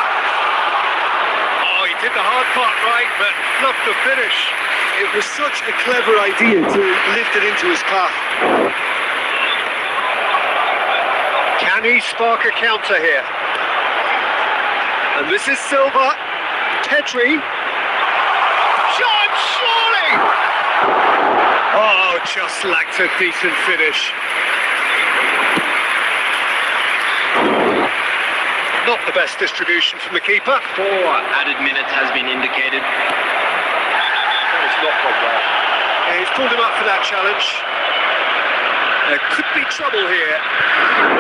Oh, he did the hard part right, but fluffed the finish. It was such a clever idea to lift it into his path. Can he spark a counter here? And this is Silva. Pedri. Shot, surely! Oh, just lacked a decent finish. Not the best distribution from the keeper. 4 added minutes has been indicated. That has not gone well. Yeah, he's pulled him up for that challenge. There could be trouble here.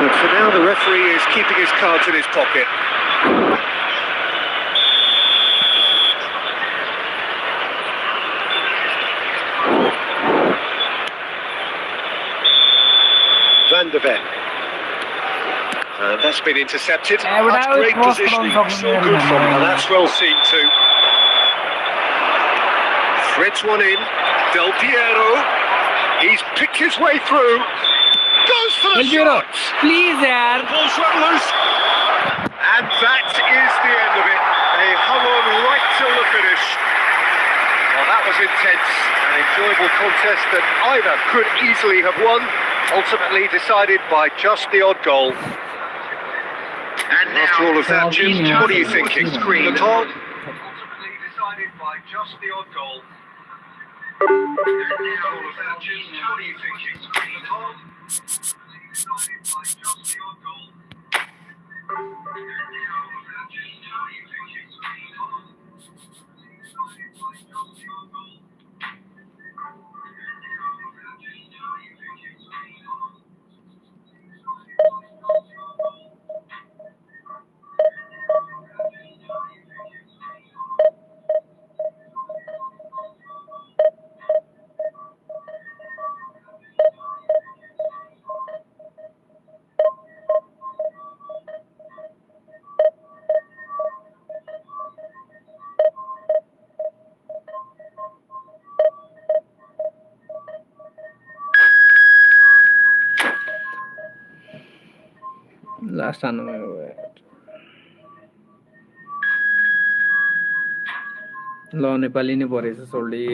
But for now, the referee is keeping his cards in his pocket. Van de Ven. And that's been intercepted. I would That's have great crossed positioning. from So there, good from him. remember. And that's well seen too. Threads one in. Del Piero. He's picked his way through. Goes for the Elviro, shot. please, yaar. Ball's run loose. And that is the end of it. They hung on right till the finish. Well, that was intense. An enjoyable contest that either could easily have won. Ultimately decided by just the odd goal. And After all of that, Jim, Yeah. what are you thinking? Screen. The call? Ultimately decided by just the odd goal. Last time we were. ल नेपाली नै परेछ सोल्डी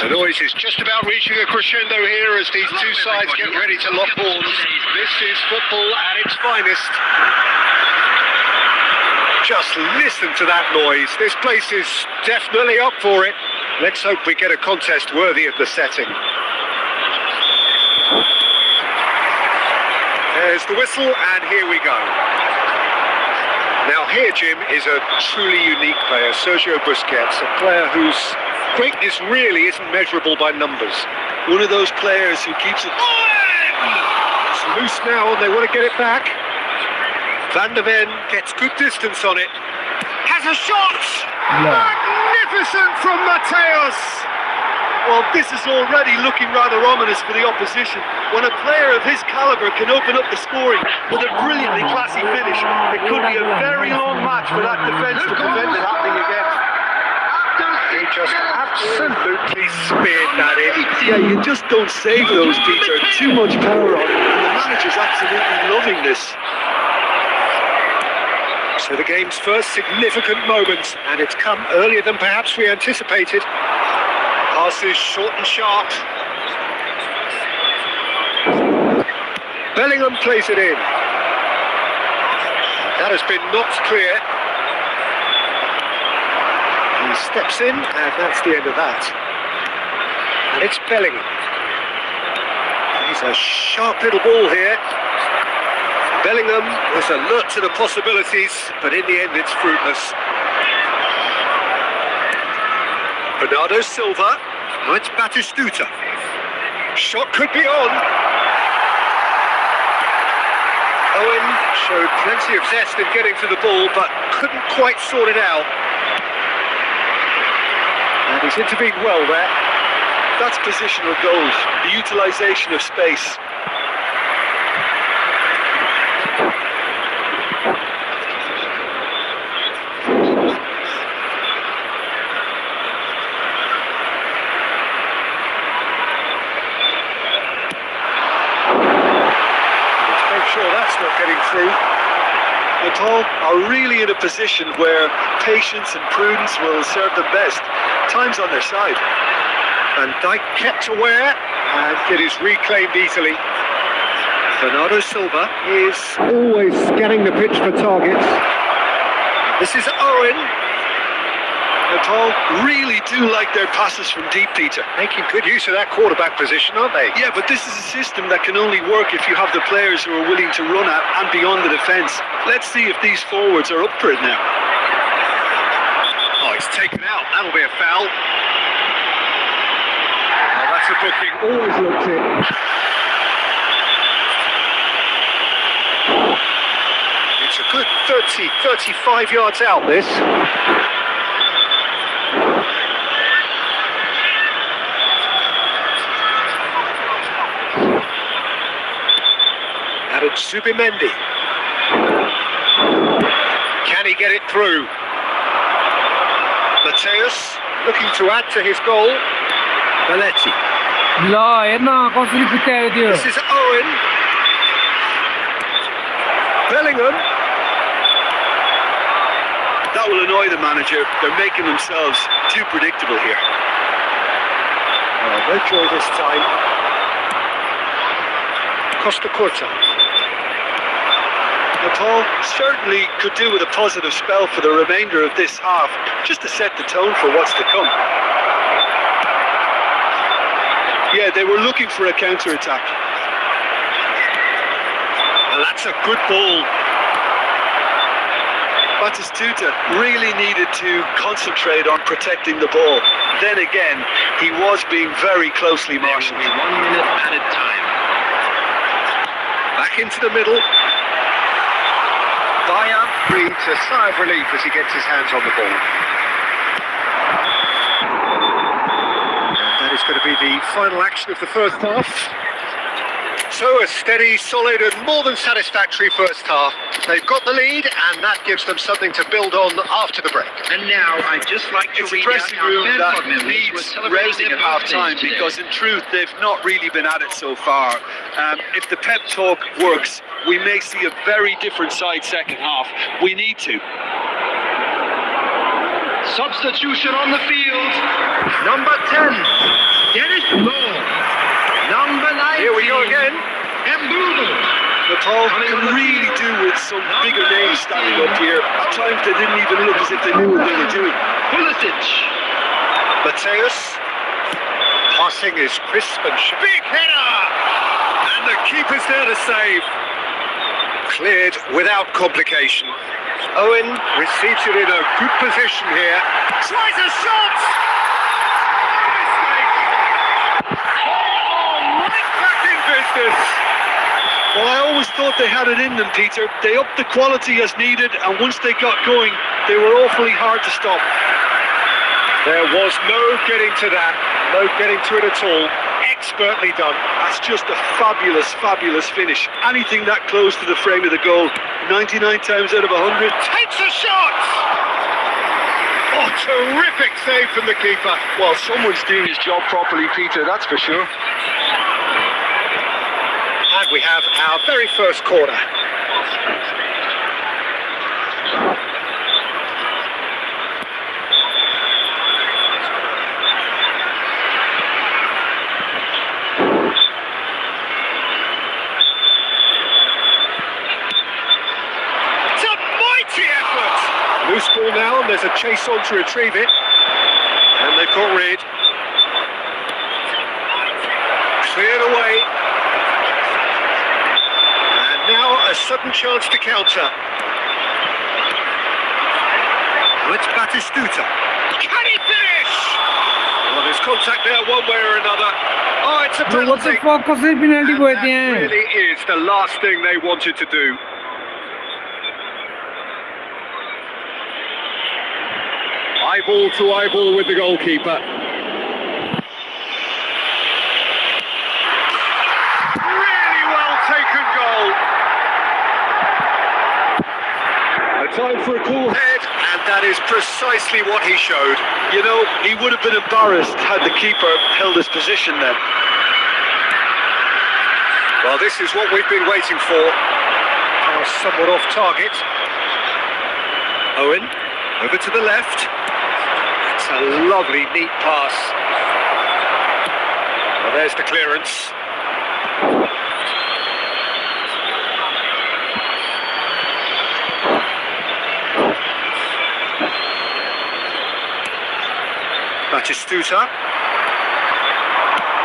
The noise is just about reaching a crescendo here as these two sides get ready to lock horns. This is football at its finest. Just listen to that noise. This place is definitely up for it. Let's hope we get a contest worthy of the setting. There's the whistle, and here we go. Now here, Jim, is a truly unique player, Sergio Busquets, a player whose greatness really isn't measurable by numbers. One of those players who keeps it. It's loose now, and they want to get it back. Van de Ven gets good distance on it. Has a shot! Magnificent from Mateus! Well, this is already looking rather ominous for the opposition. When a player of his calibre can open up the scoring with a brilliantly classy finish, it could be a very long match for that defence to prevent it happening again. He just absolutely speared that in. Yeah, you just don't save those, Peter. Too much power on it, and the manager's absolutely loving this. So the game's first significant moment, and it's come earlier than perhaps we anticipated. Passes short and sharp. Bellingham plays it in. That has been knocked clear. He steps in, and that's the end of that. And it's Bellingham. He's a sharp little ball here. Bellingham was alert to the possibilities, but in the end it's fruitless. Bernardo Silva. Now it's Batistuta. Shot could be on. Owen showed plenty of zest in getting to the ball, but couldn't quite sort it out. And he's intervened well there. That's positional goals, the utilisation of space. Sure, that's not getting through. Natal are really in a position where patience and prudence will serve them best. Time's on their side. Van Dijk kept aware, and it is reclaimed easily. Bernardo Silva is always scanning the pitch for targets. This is Owen. Natal really do like their passes from deep, Peter. Making good use of that quarterback position, aren't they? Yeah, but this is a system that can only work if you have the players who are willing to run at and beyond the defence. Let's see if these forwards are up for it now. Oh, he's taken out. That'll be a foul. Oh, that's a booking. Always looked it. It's a good 30, 35 yards out, this. And it's Zubimendi. Can he get it through? Mateus looking to add to his goal. Belletti. This is Owen. Bellingham. That will annoy the manager. They're making themselves too predictable here. Oh, no joy this time. Costa Curta. Natal certainly could do with a positive spell for the remainder of this half, just to set the tone for what's to come. Yeah, they were looking for a counter-attack. And that's a good ball. Batistuta really needed to concentrate on protecting the ball. Then again, he was being very closely marshalled. 1 minute added time. Back into the middle. Bayer breathes a sigh of relief as he gets his hands on the ball. And that is going to be the final action of the first half. So a steady, solid and more than satisfactory first half. They've got the lead and that gives them something to build on after the break. And now I'd just like to It's a read out dressing our room fan that club members who are needs celebrating raising their at half time birthdays today. because in truth they've not really been at it so far. If the pep talk works, we may see a very different side second half. We need to. Substitution on the field. Number 10, Dennis Law. Number 19, Here we go again. Mbudu. Natal can really do with some bigger names standing up here. At times they didn't even look as if they knew what they were doing. Pulisic. Mateus. Passing is crisp and big header. And the keeper's there to save. Cleared without complication. Owen receives it in a good position here. Tries a shot! Oh, right back in business. Well, I always thought they had it in them, Peter. They upped the quality as needed, and once they got going, they were awfully hard to stop. There was no getting to that, no getting to it at all. Expertly done. That's just a fabulous, fabulous finish. Anything that close to the frame of the goal, 99 times out of 100. Takes a shot! Oh, terrific save from the keeper. Well, someone's doing his job properly, Peter, that's for sure. And we have our very first corner. Loose ball now, and there's a chase on to retrieve it. And they've got rid. Cleared away. And now a sudden chance to counter. Well, it's Batistuta. Can he finish? Well, there's contact there one way or another. Oh, it's a Bro, what the penalty. fuck was it penalty And boy that there? really is the last thing they wanted to do. Eyeball to eyeball with the goalkeeper. Really well taken goal. A time for a cool Head, and that is precisely what he showed. You know, he would have been embarrassed had the keeper held his position then. Well, this is what we've been waiting for. Somewhat off target. Owen, over to the left. It's a lovely, neat pass. Well, there's the clearance. Batistuta.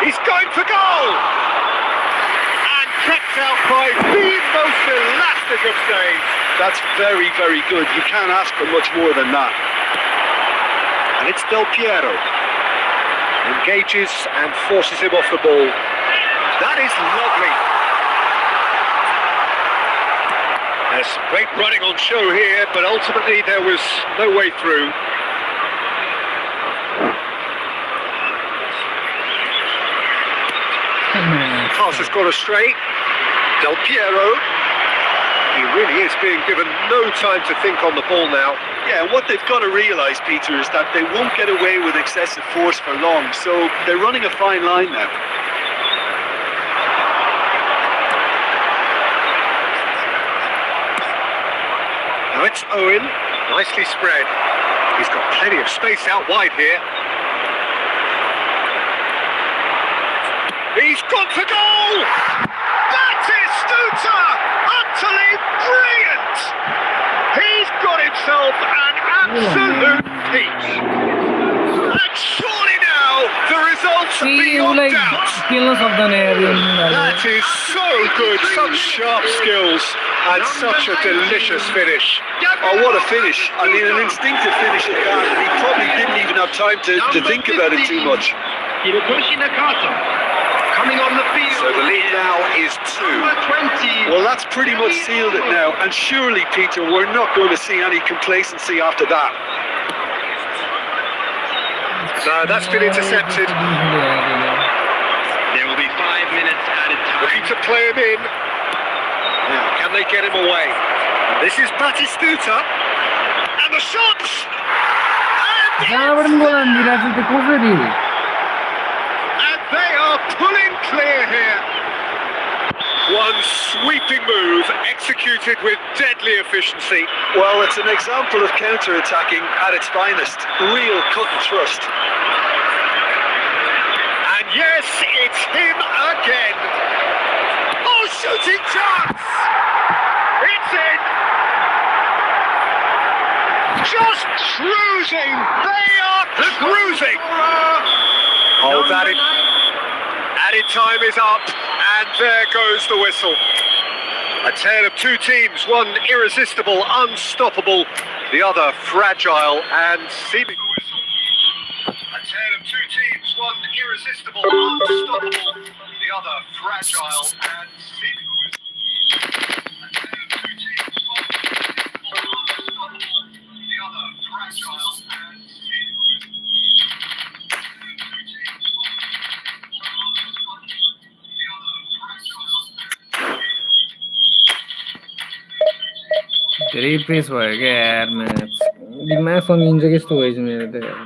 He's going for goal! And kept out by the most elastic of saves. That's very, very good. You can't ask for much more than that. And it's Del Piero. Engages and forces him off the ball. That is lovely. There's some great running on show here, but ultimately there was no way through. Pass has gone astray. Del Piero. He really is being given no time to think on the ball now. Yeah, and what they've got to realise, Peter, is that they won't get away with excessive force for long, so they're running a fine line now. Now it's Owen, nicely spread. He's got plenty of space out wide here. He's gone for goal! Batistuta! Utterly brilliant! He's got himself an absolute peach. And surely now the results are See, beyond like doubt. skills of the area. That is so good, such sharp skills and such a delicious finish. Oh, what a finish. I mean, an instinctive finish at that, and he probably didn't even have time to think about it too much. Hirotoshi Nakata coming on the field. So the lead now is 2. Number 20. Well, that's pretty much sealed it now, and surely, Peter, we're not going to see any complacency after that. No, that's been intercepted. There will be 5 minutes added time. Looking to play him in. Now, can they get him away? This is Batistuta. And the shot! And they are pulling clear here. One sweeping move executed with deadly efficiency. Well, it's an example of counter-attacking at its finest. Real cut and thrust. And yes, it's him again. Oh, shooting chance! It's in! Just cruising! They are cruising! Oh, that added time is up, and there goes the whistle. A tale of two teams, one irresistible, unstoppable, the other fragile and seemingly... A tale of two teams, one irresistible, unstoppable, the other fragile and seemingly... धेरै press भयो क्या यार match दिमाग सकिन्छ कस्तो भएछ मेरो त यार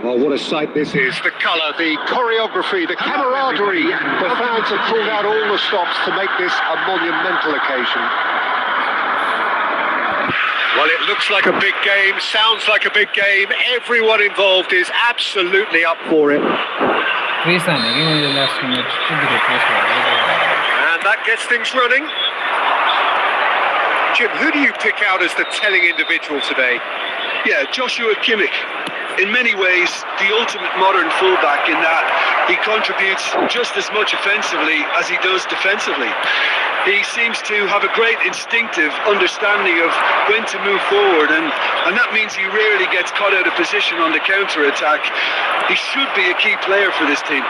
Oh, what a sight this is. The colour, the choreography, the camaraderie. The fans have pulled out all the stops to make this a monumental occasion. Well, it looks like a big game, sounds like a big game. Everyone involved is absolutely up for it. Press हाने कि मैले last match धेरै press भयो And that gets things running. Jim, who do you pick out as the telling individual today? Yeah, Joshua Kimmich. In many ways, the ultimate modern fullback in that he contributes just as much offensively as he does defensively. He seems to have a great instinctive understanding of when to move forward, and that means he rarely gets caught out of position on the counter-attack. He should be a key player for this team.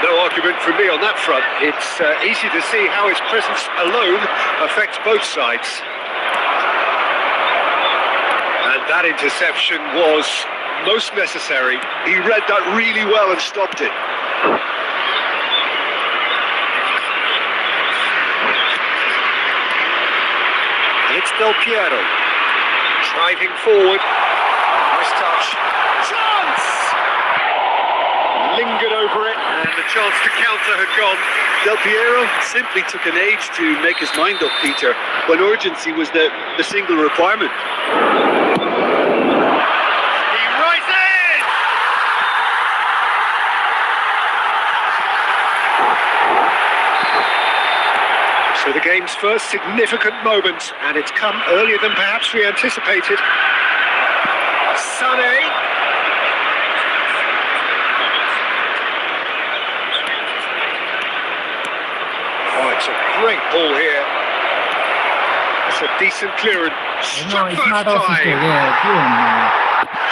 No argument from me on that front. It's easy to see how his presence alone affects both sides. And that interception was most necessary. He read that really well and stopped it. It's Del Piero driving forward. Nice touch. Chance! Lingered over it, and the chance to counter had gone. Del Piero simply took an age to make his mind up, Peter, when urgency was the single requirement. He rises! So the game's first significant moment, and it's come earlier than perhaps we anticipated. Sané. Oh, it's a great ball here. It's a decent clearance. No, it's First not official, time. yeah, के भन्नु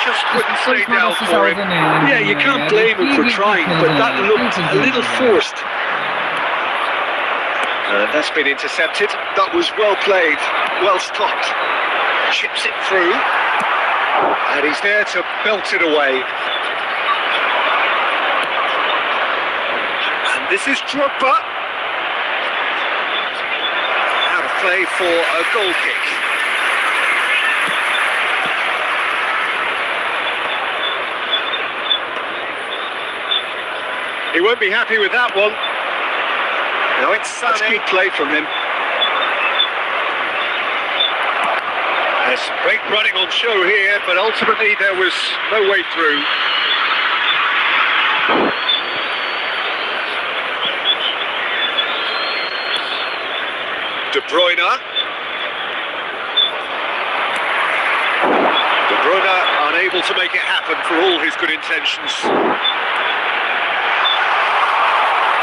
Just couldn't stay down for him. Yeah, you can't blame him for trying, but that looked a little forced. That's been intercepted. That was well played, well stopped. Chips it through. And he's there to belt it away. And this is Drogba. Out of play for a goal kick. He won't be happy with that one. Now it's That's Sané. good play from him. There's great running on show here, but ultimately there was no way through. De Bruyne. De Bruyne unable to make it happen for all his good intentions.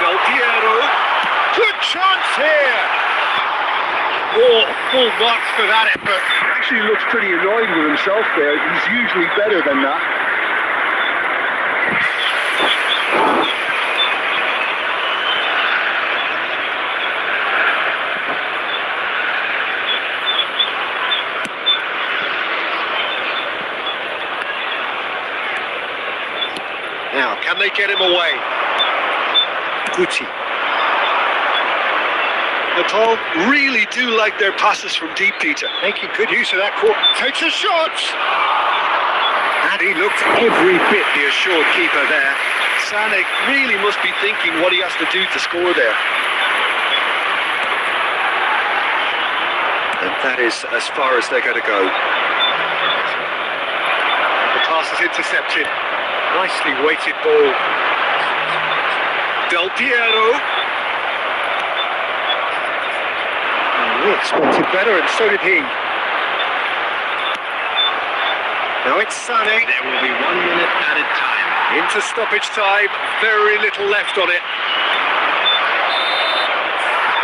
Del Piero. Good chance here. Oh, full marks for that effort. Actually looks pretty annoyed with himself there. He's usually better than that. Now, can they get him away? Gucci. Natal really do like their passes from deep, Peter. Making good use of that court. Takes a shot. And he looked every bit the assured keeper there. Sané really must be thinking what he has to do to score there. And that is as far as they're going to go. The pass is intercepted. Nicely weighted ball. Del Piero. We expected better, and so did he. Now it's Sané. There will be 1 minute added time. Into stoppage time. Very little left on it.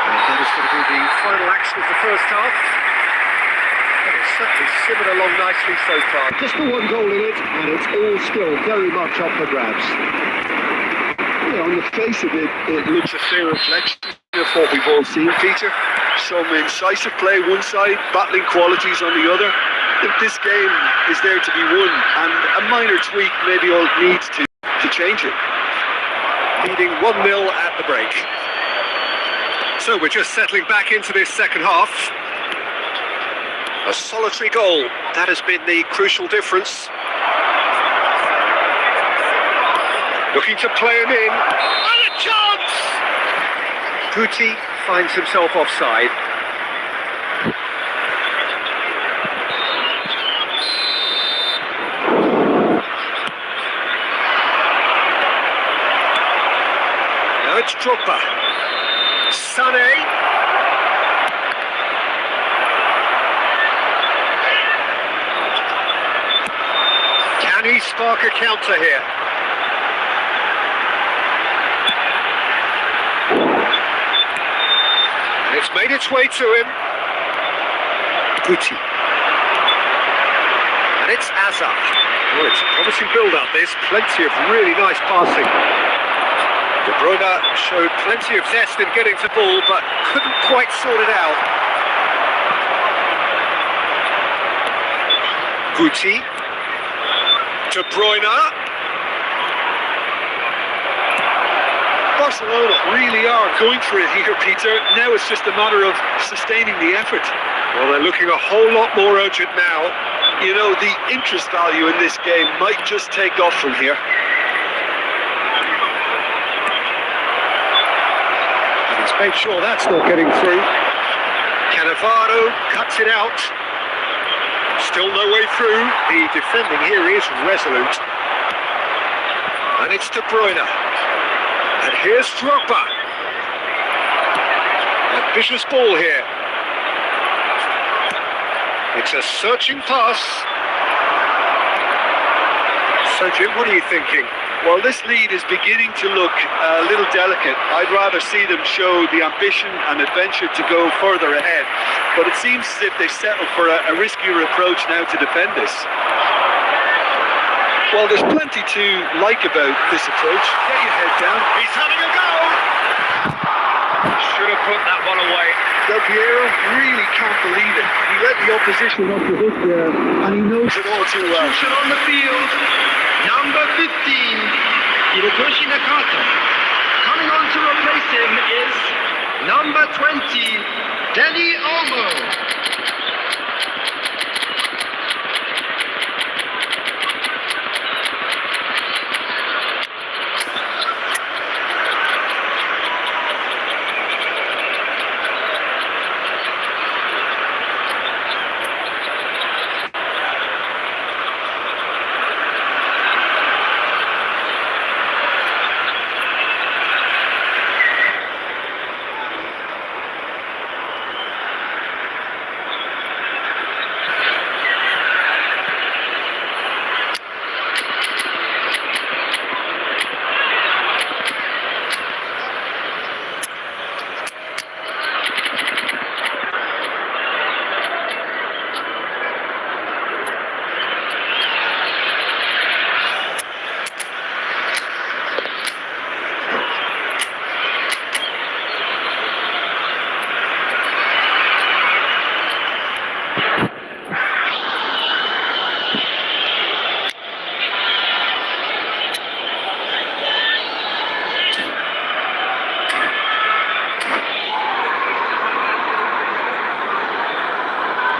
And that is going to be the final action of the first half. And it's certainly simmered along nicely so far. Just the one goal in it, and it's all still very much up for grabs. Yeah, on the face of it, it looks It's a fair reflection of what we've all seen, Peter. Some incisive play one side, battling qualities on the other. I think this game is there to be won, and a minor tweak maybe all it needs to change it. Leading 1-0 at the break. So we're just settling back into this second half. A solitary goal. That has been the crucial difference. Looking to play him in. And a chance! Guti finds himself offside. Now it's Drogba. Sané. Can he spark a counter here? It's made its way to him. Guti. And it's Azar. Oh, it's a promising build-up. There's plenty of really nice passing. De Bruyne showed plenty of zest in getting to ball, but couldn't quite sort it out. Guti. De Bruyne. Barcelona really are going for it here, Peter. Now it's just a matter of sustaining the effort. Well, they're looking a whole lot more urgent now. You know, the interest value in this game might just take off from here. And he's made sure that's not getting through. Cannavaro cuts it out. Still no way through. The defending here is resolute. And it's De Bruyne. And here's Drogba. Ambitious ball here. It's a searching pass. So Jim, what are you thinking? Well, this lead is beginning to look a little delicate. I'd rather see them show the ambition and adventure to go further ahead. But it seems as if they've settled for a riskier approach now to defend this. Well, there's plenty to like about this approach. Get your head down. He's having a go! Should have put that one away. Del Piero really can't believe it. He let the opposition off the hook there, and he knows it all too well. Substitution on the field. Number 15, Hirotoshi Nakata. Coming on to replace him is number 20, Deli Olmo.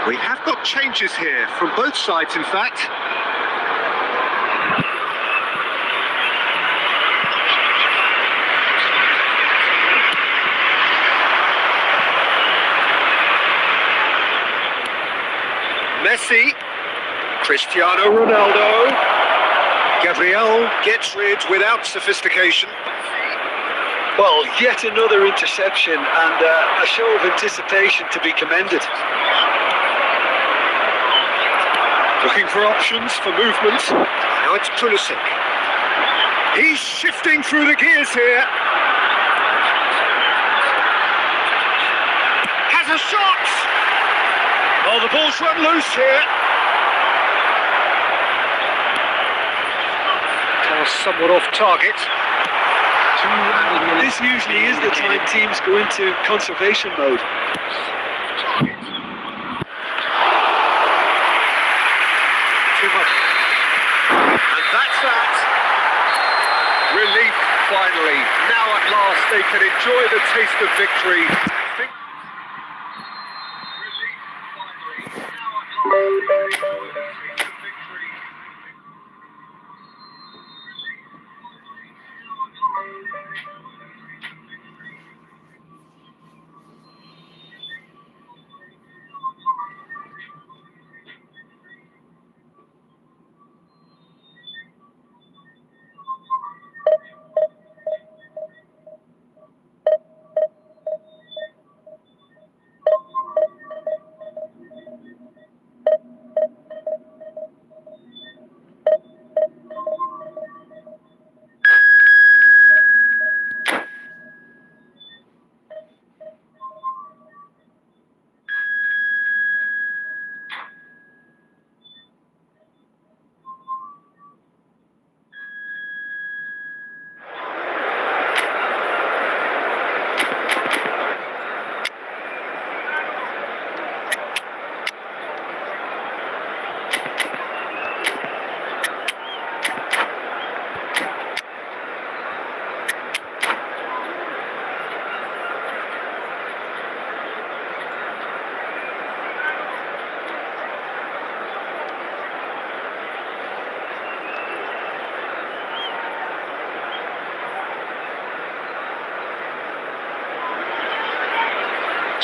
We have got changes here from both sides, in fact. Messi. Cristiano Ronaldo. Gabriel gets rid without sophistication. Well, yet another interception and a show of anticipation to be commended. Looking for options for movement. Now it's Pulisic. He's shifting through the gears here. Has a shot! Oh, the ball's run loose here. Somewhat off target. This usually is the time teams go into conservation mode. Too much. And that's that. Relief finally. Now at last they can enjoy the taste of victory.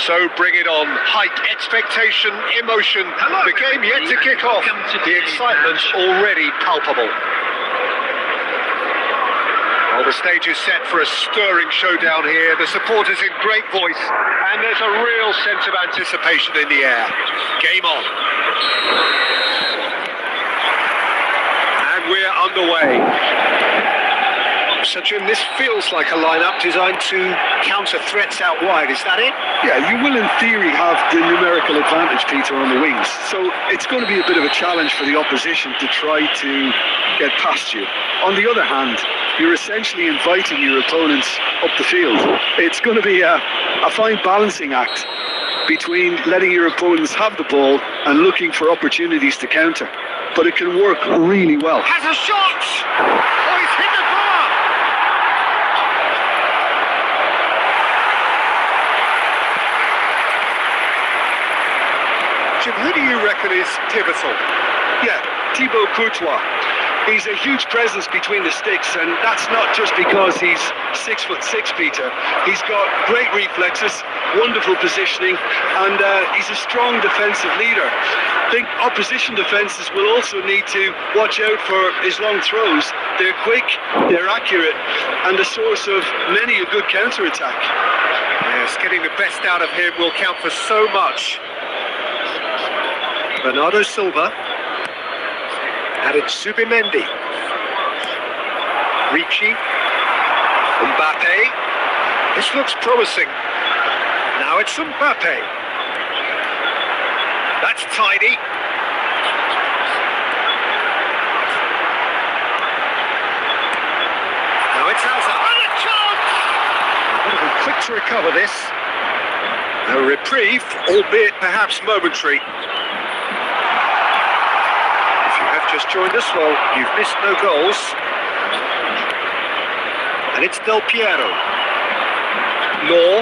So bring it on. Height, expectation, emotion. Hello, The game yet to kick off. welcome to The today's excitement's match. already palpable. Well, the stage is set for a stirring showdown here. The supporters in great voice, and there's a real sense of anticipation in the air. Game on. And we're underway. So, Jim, this feels like a lineup designed to counter threats out wide. Is that it? Yeah, you will in theory have the numerical advantage, Peter, on the wings. So it's going to be a bit of a challenge for the opposition to try to get past you. On the other hand, you're essentially inviting your opponents up the field. It's going to be a fine balancing act between letting your opponents have the ball and looking for opportunities to counter. But it can work really well. Has a shot! Oh, he's hit the bar! Jim, who do you reckon is pivotal? Yeah, Thibaut Courtois. He's a huge presence between the sticks, and that's not just because he's 6'6", Peter. He's got great reflexes, wonderful positioning, and he's a strong defensive leader. I think opposition defences will also need to watch out for his long throws. They're quick, they're accurate, and a source of many a good counter-attack. Yes, getting the best out of him will count for so much. Bernardo Silva. And it's Zubimendi. Ricci. Mbappe. This looks promising. Now it's Mbappe. That's tidy. Now it's Hazard. And a chance! Got to be quick to recover this. A reprieve, albeit perhaps momentary. Just joined us, well, you've missed no goals. And it's Del Piero. Law.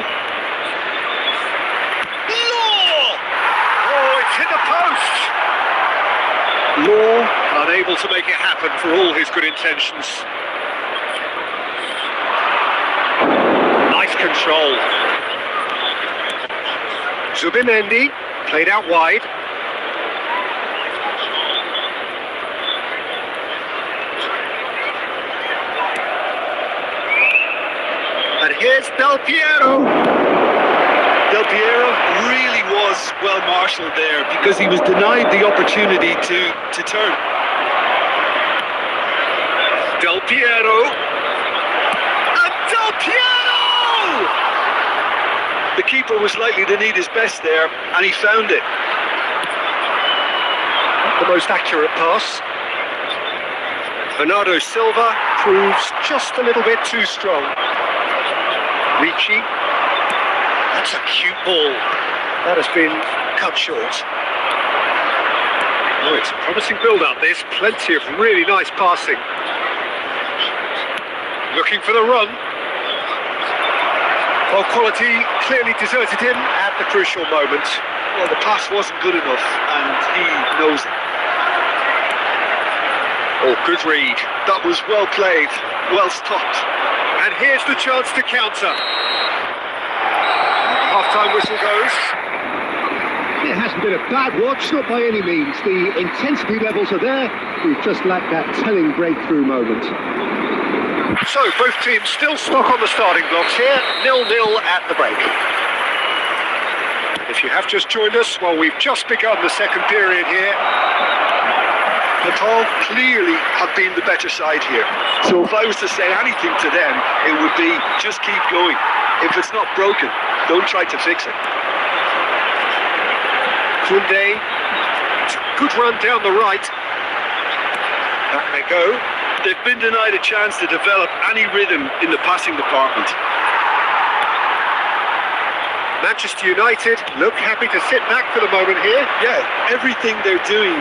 Oh, it's hit the post! Law unable to make it happen for all his good intentions. Nice control. Zubimendi played out wide. And here's Del Piero. Del Piero really was well marshalled there because he was denied the opportunity to turn. Del Piero. And Del Piero! The keeper was likely to need his best there, and he found it. Not the most accurate pass. Bernardo Silva proves just a little bit too strong. Ricci. That's a cute ball. That has been cut short. Oh, it's a promising build-up, this. Plenty of really nice passing. Looking for the run. Well, quality clearly deserted him at the crucial moment. Well, the pass wasn't good enough, and he knows it. Oh, good read. That was well played, well stopped. And here's the chance to counter. Half-time whistle goes. It hasn't been a bad watch, not by any means. The intensity levels are there. We've just lacked that telling breakthrough moment. So, both teams still stuck on the starting blocks here. 0-0 at the break. If you have just joined us, well, we've just begun the second period here. Nepal clearly have been the better side here. So if I was to say anything to them, it would be just keep going. If it's not broken, don't try to fix it. Koundé, good run down the right. Back they go. They've been denied a chance to develop any rhythm in the passing department. Manchester United look happy to sit back for the moment here. Yeah, everything they're doing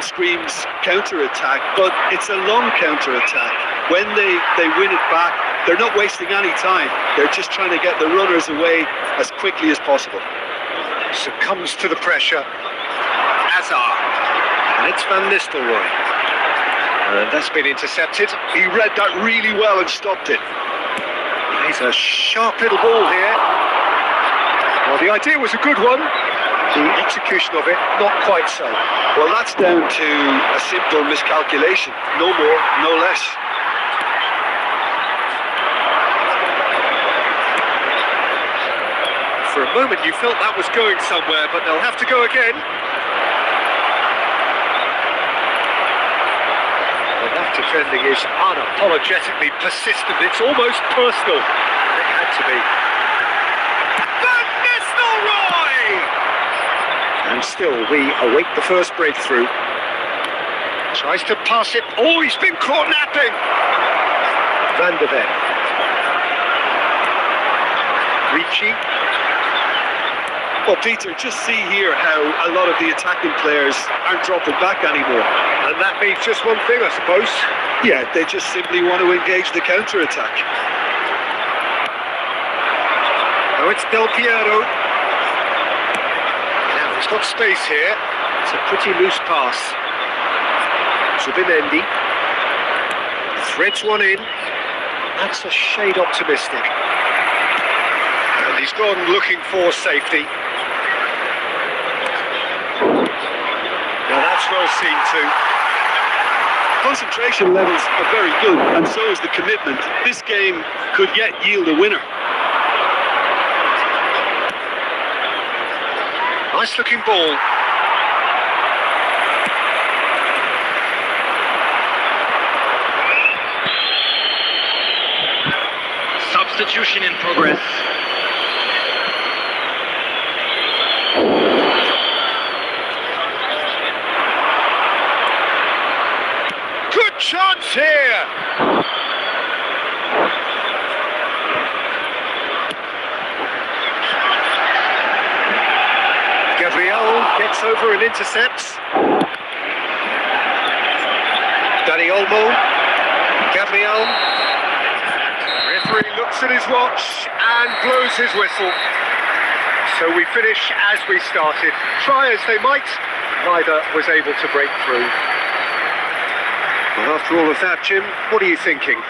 screams counter-attack, but it's a long counter-attack. When they win it back, they're not wasting any time. They're just trying to get the runners away as quickly as possible. Succumbs to the pressure. Hazard. And it's Van Nistelrooy. And that's been intercepted. He read that really well and stopped it. He's a sharp little ball here. Well, the idea was a good one. The execution of it, not quite so. Well, that's down to a simple miscalculation. No more, no less. For a moment you felt that was going somewhere, but they'll have to go again. Well, that defending is unapologetically persistent. It's almost personal. It had to be. Van Nistelrooy! And still we await the first breakthrough. Tries to pass it. Oh, he's been caught napping. Van de Ven. Ricci. Well, Peter, just see here how a lot of the attacking players aren't dropping back anymore. And that means just one thing, I suppose. Yeah, they just simply want to engage the counter-attack. Oh, it's Del Piero. Now, he's got space here. It's a pretty loose pass. Zubimendi. Threads one in. That's a shade optimistic. And he's gone looking for safety. Now that's well seen too. Concentration levels are very good, and so is the commitment. This game could yet yield a winner. Nice looking ball. Substitution in progress. Good chance here. Gabriel gets over and intercepts. Dani Olmo. Gabriel. Referee looks at his watch and blows his whistle. So we finish as we started. Try as they might, neither was able to break through. Well, after all of that, Jim, what are you thinking?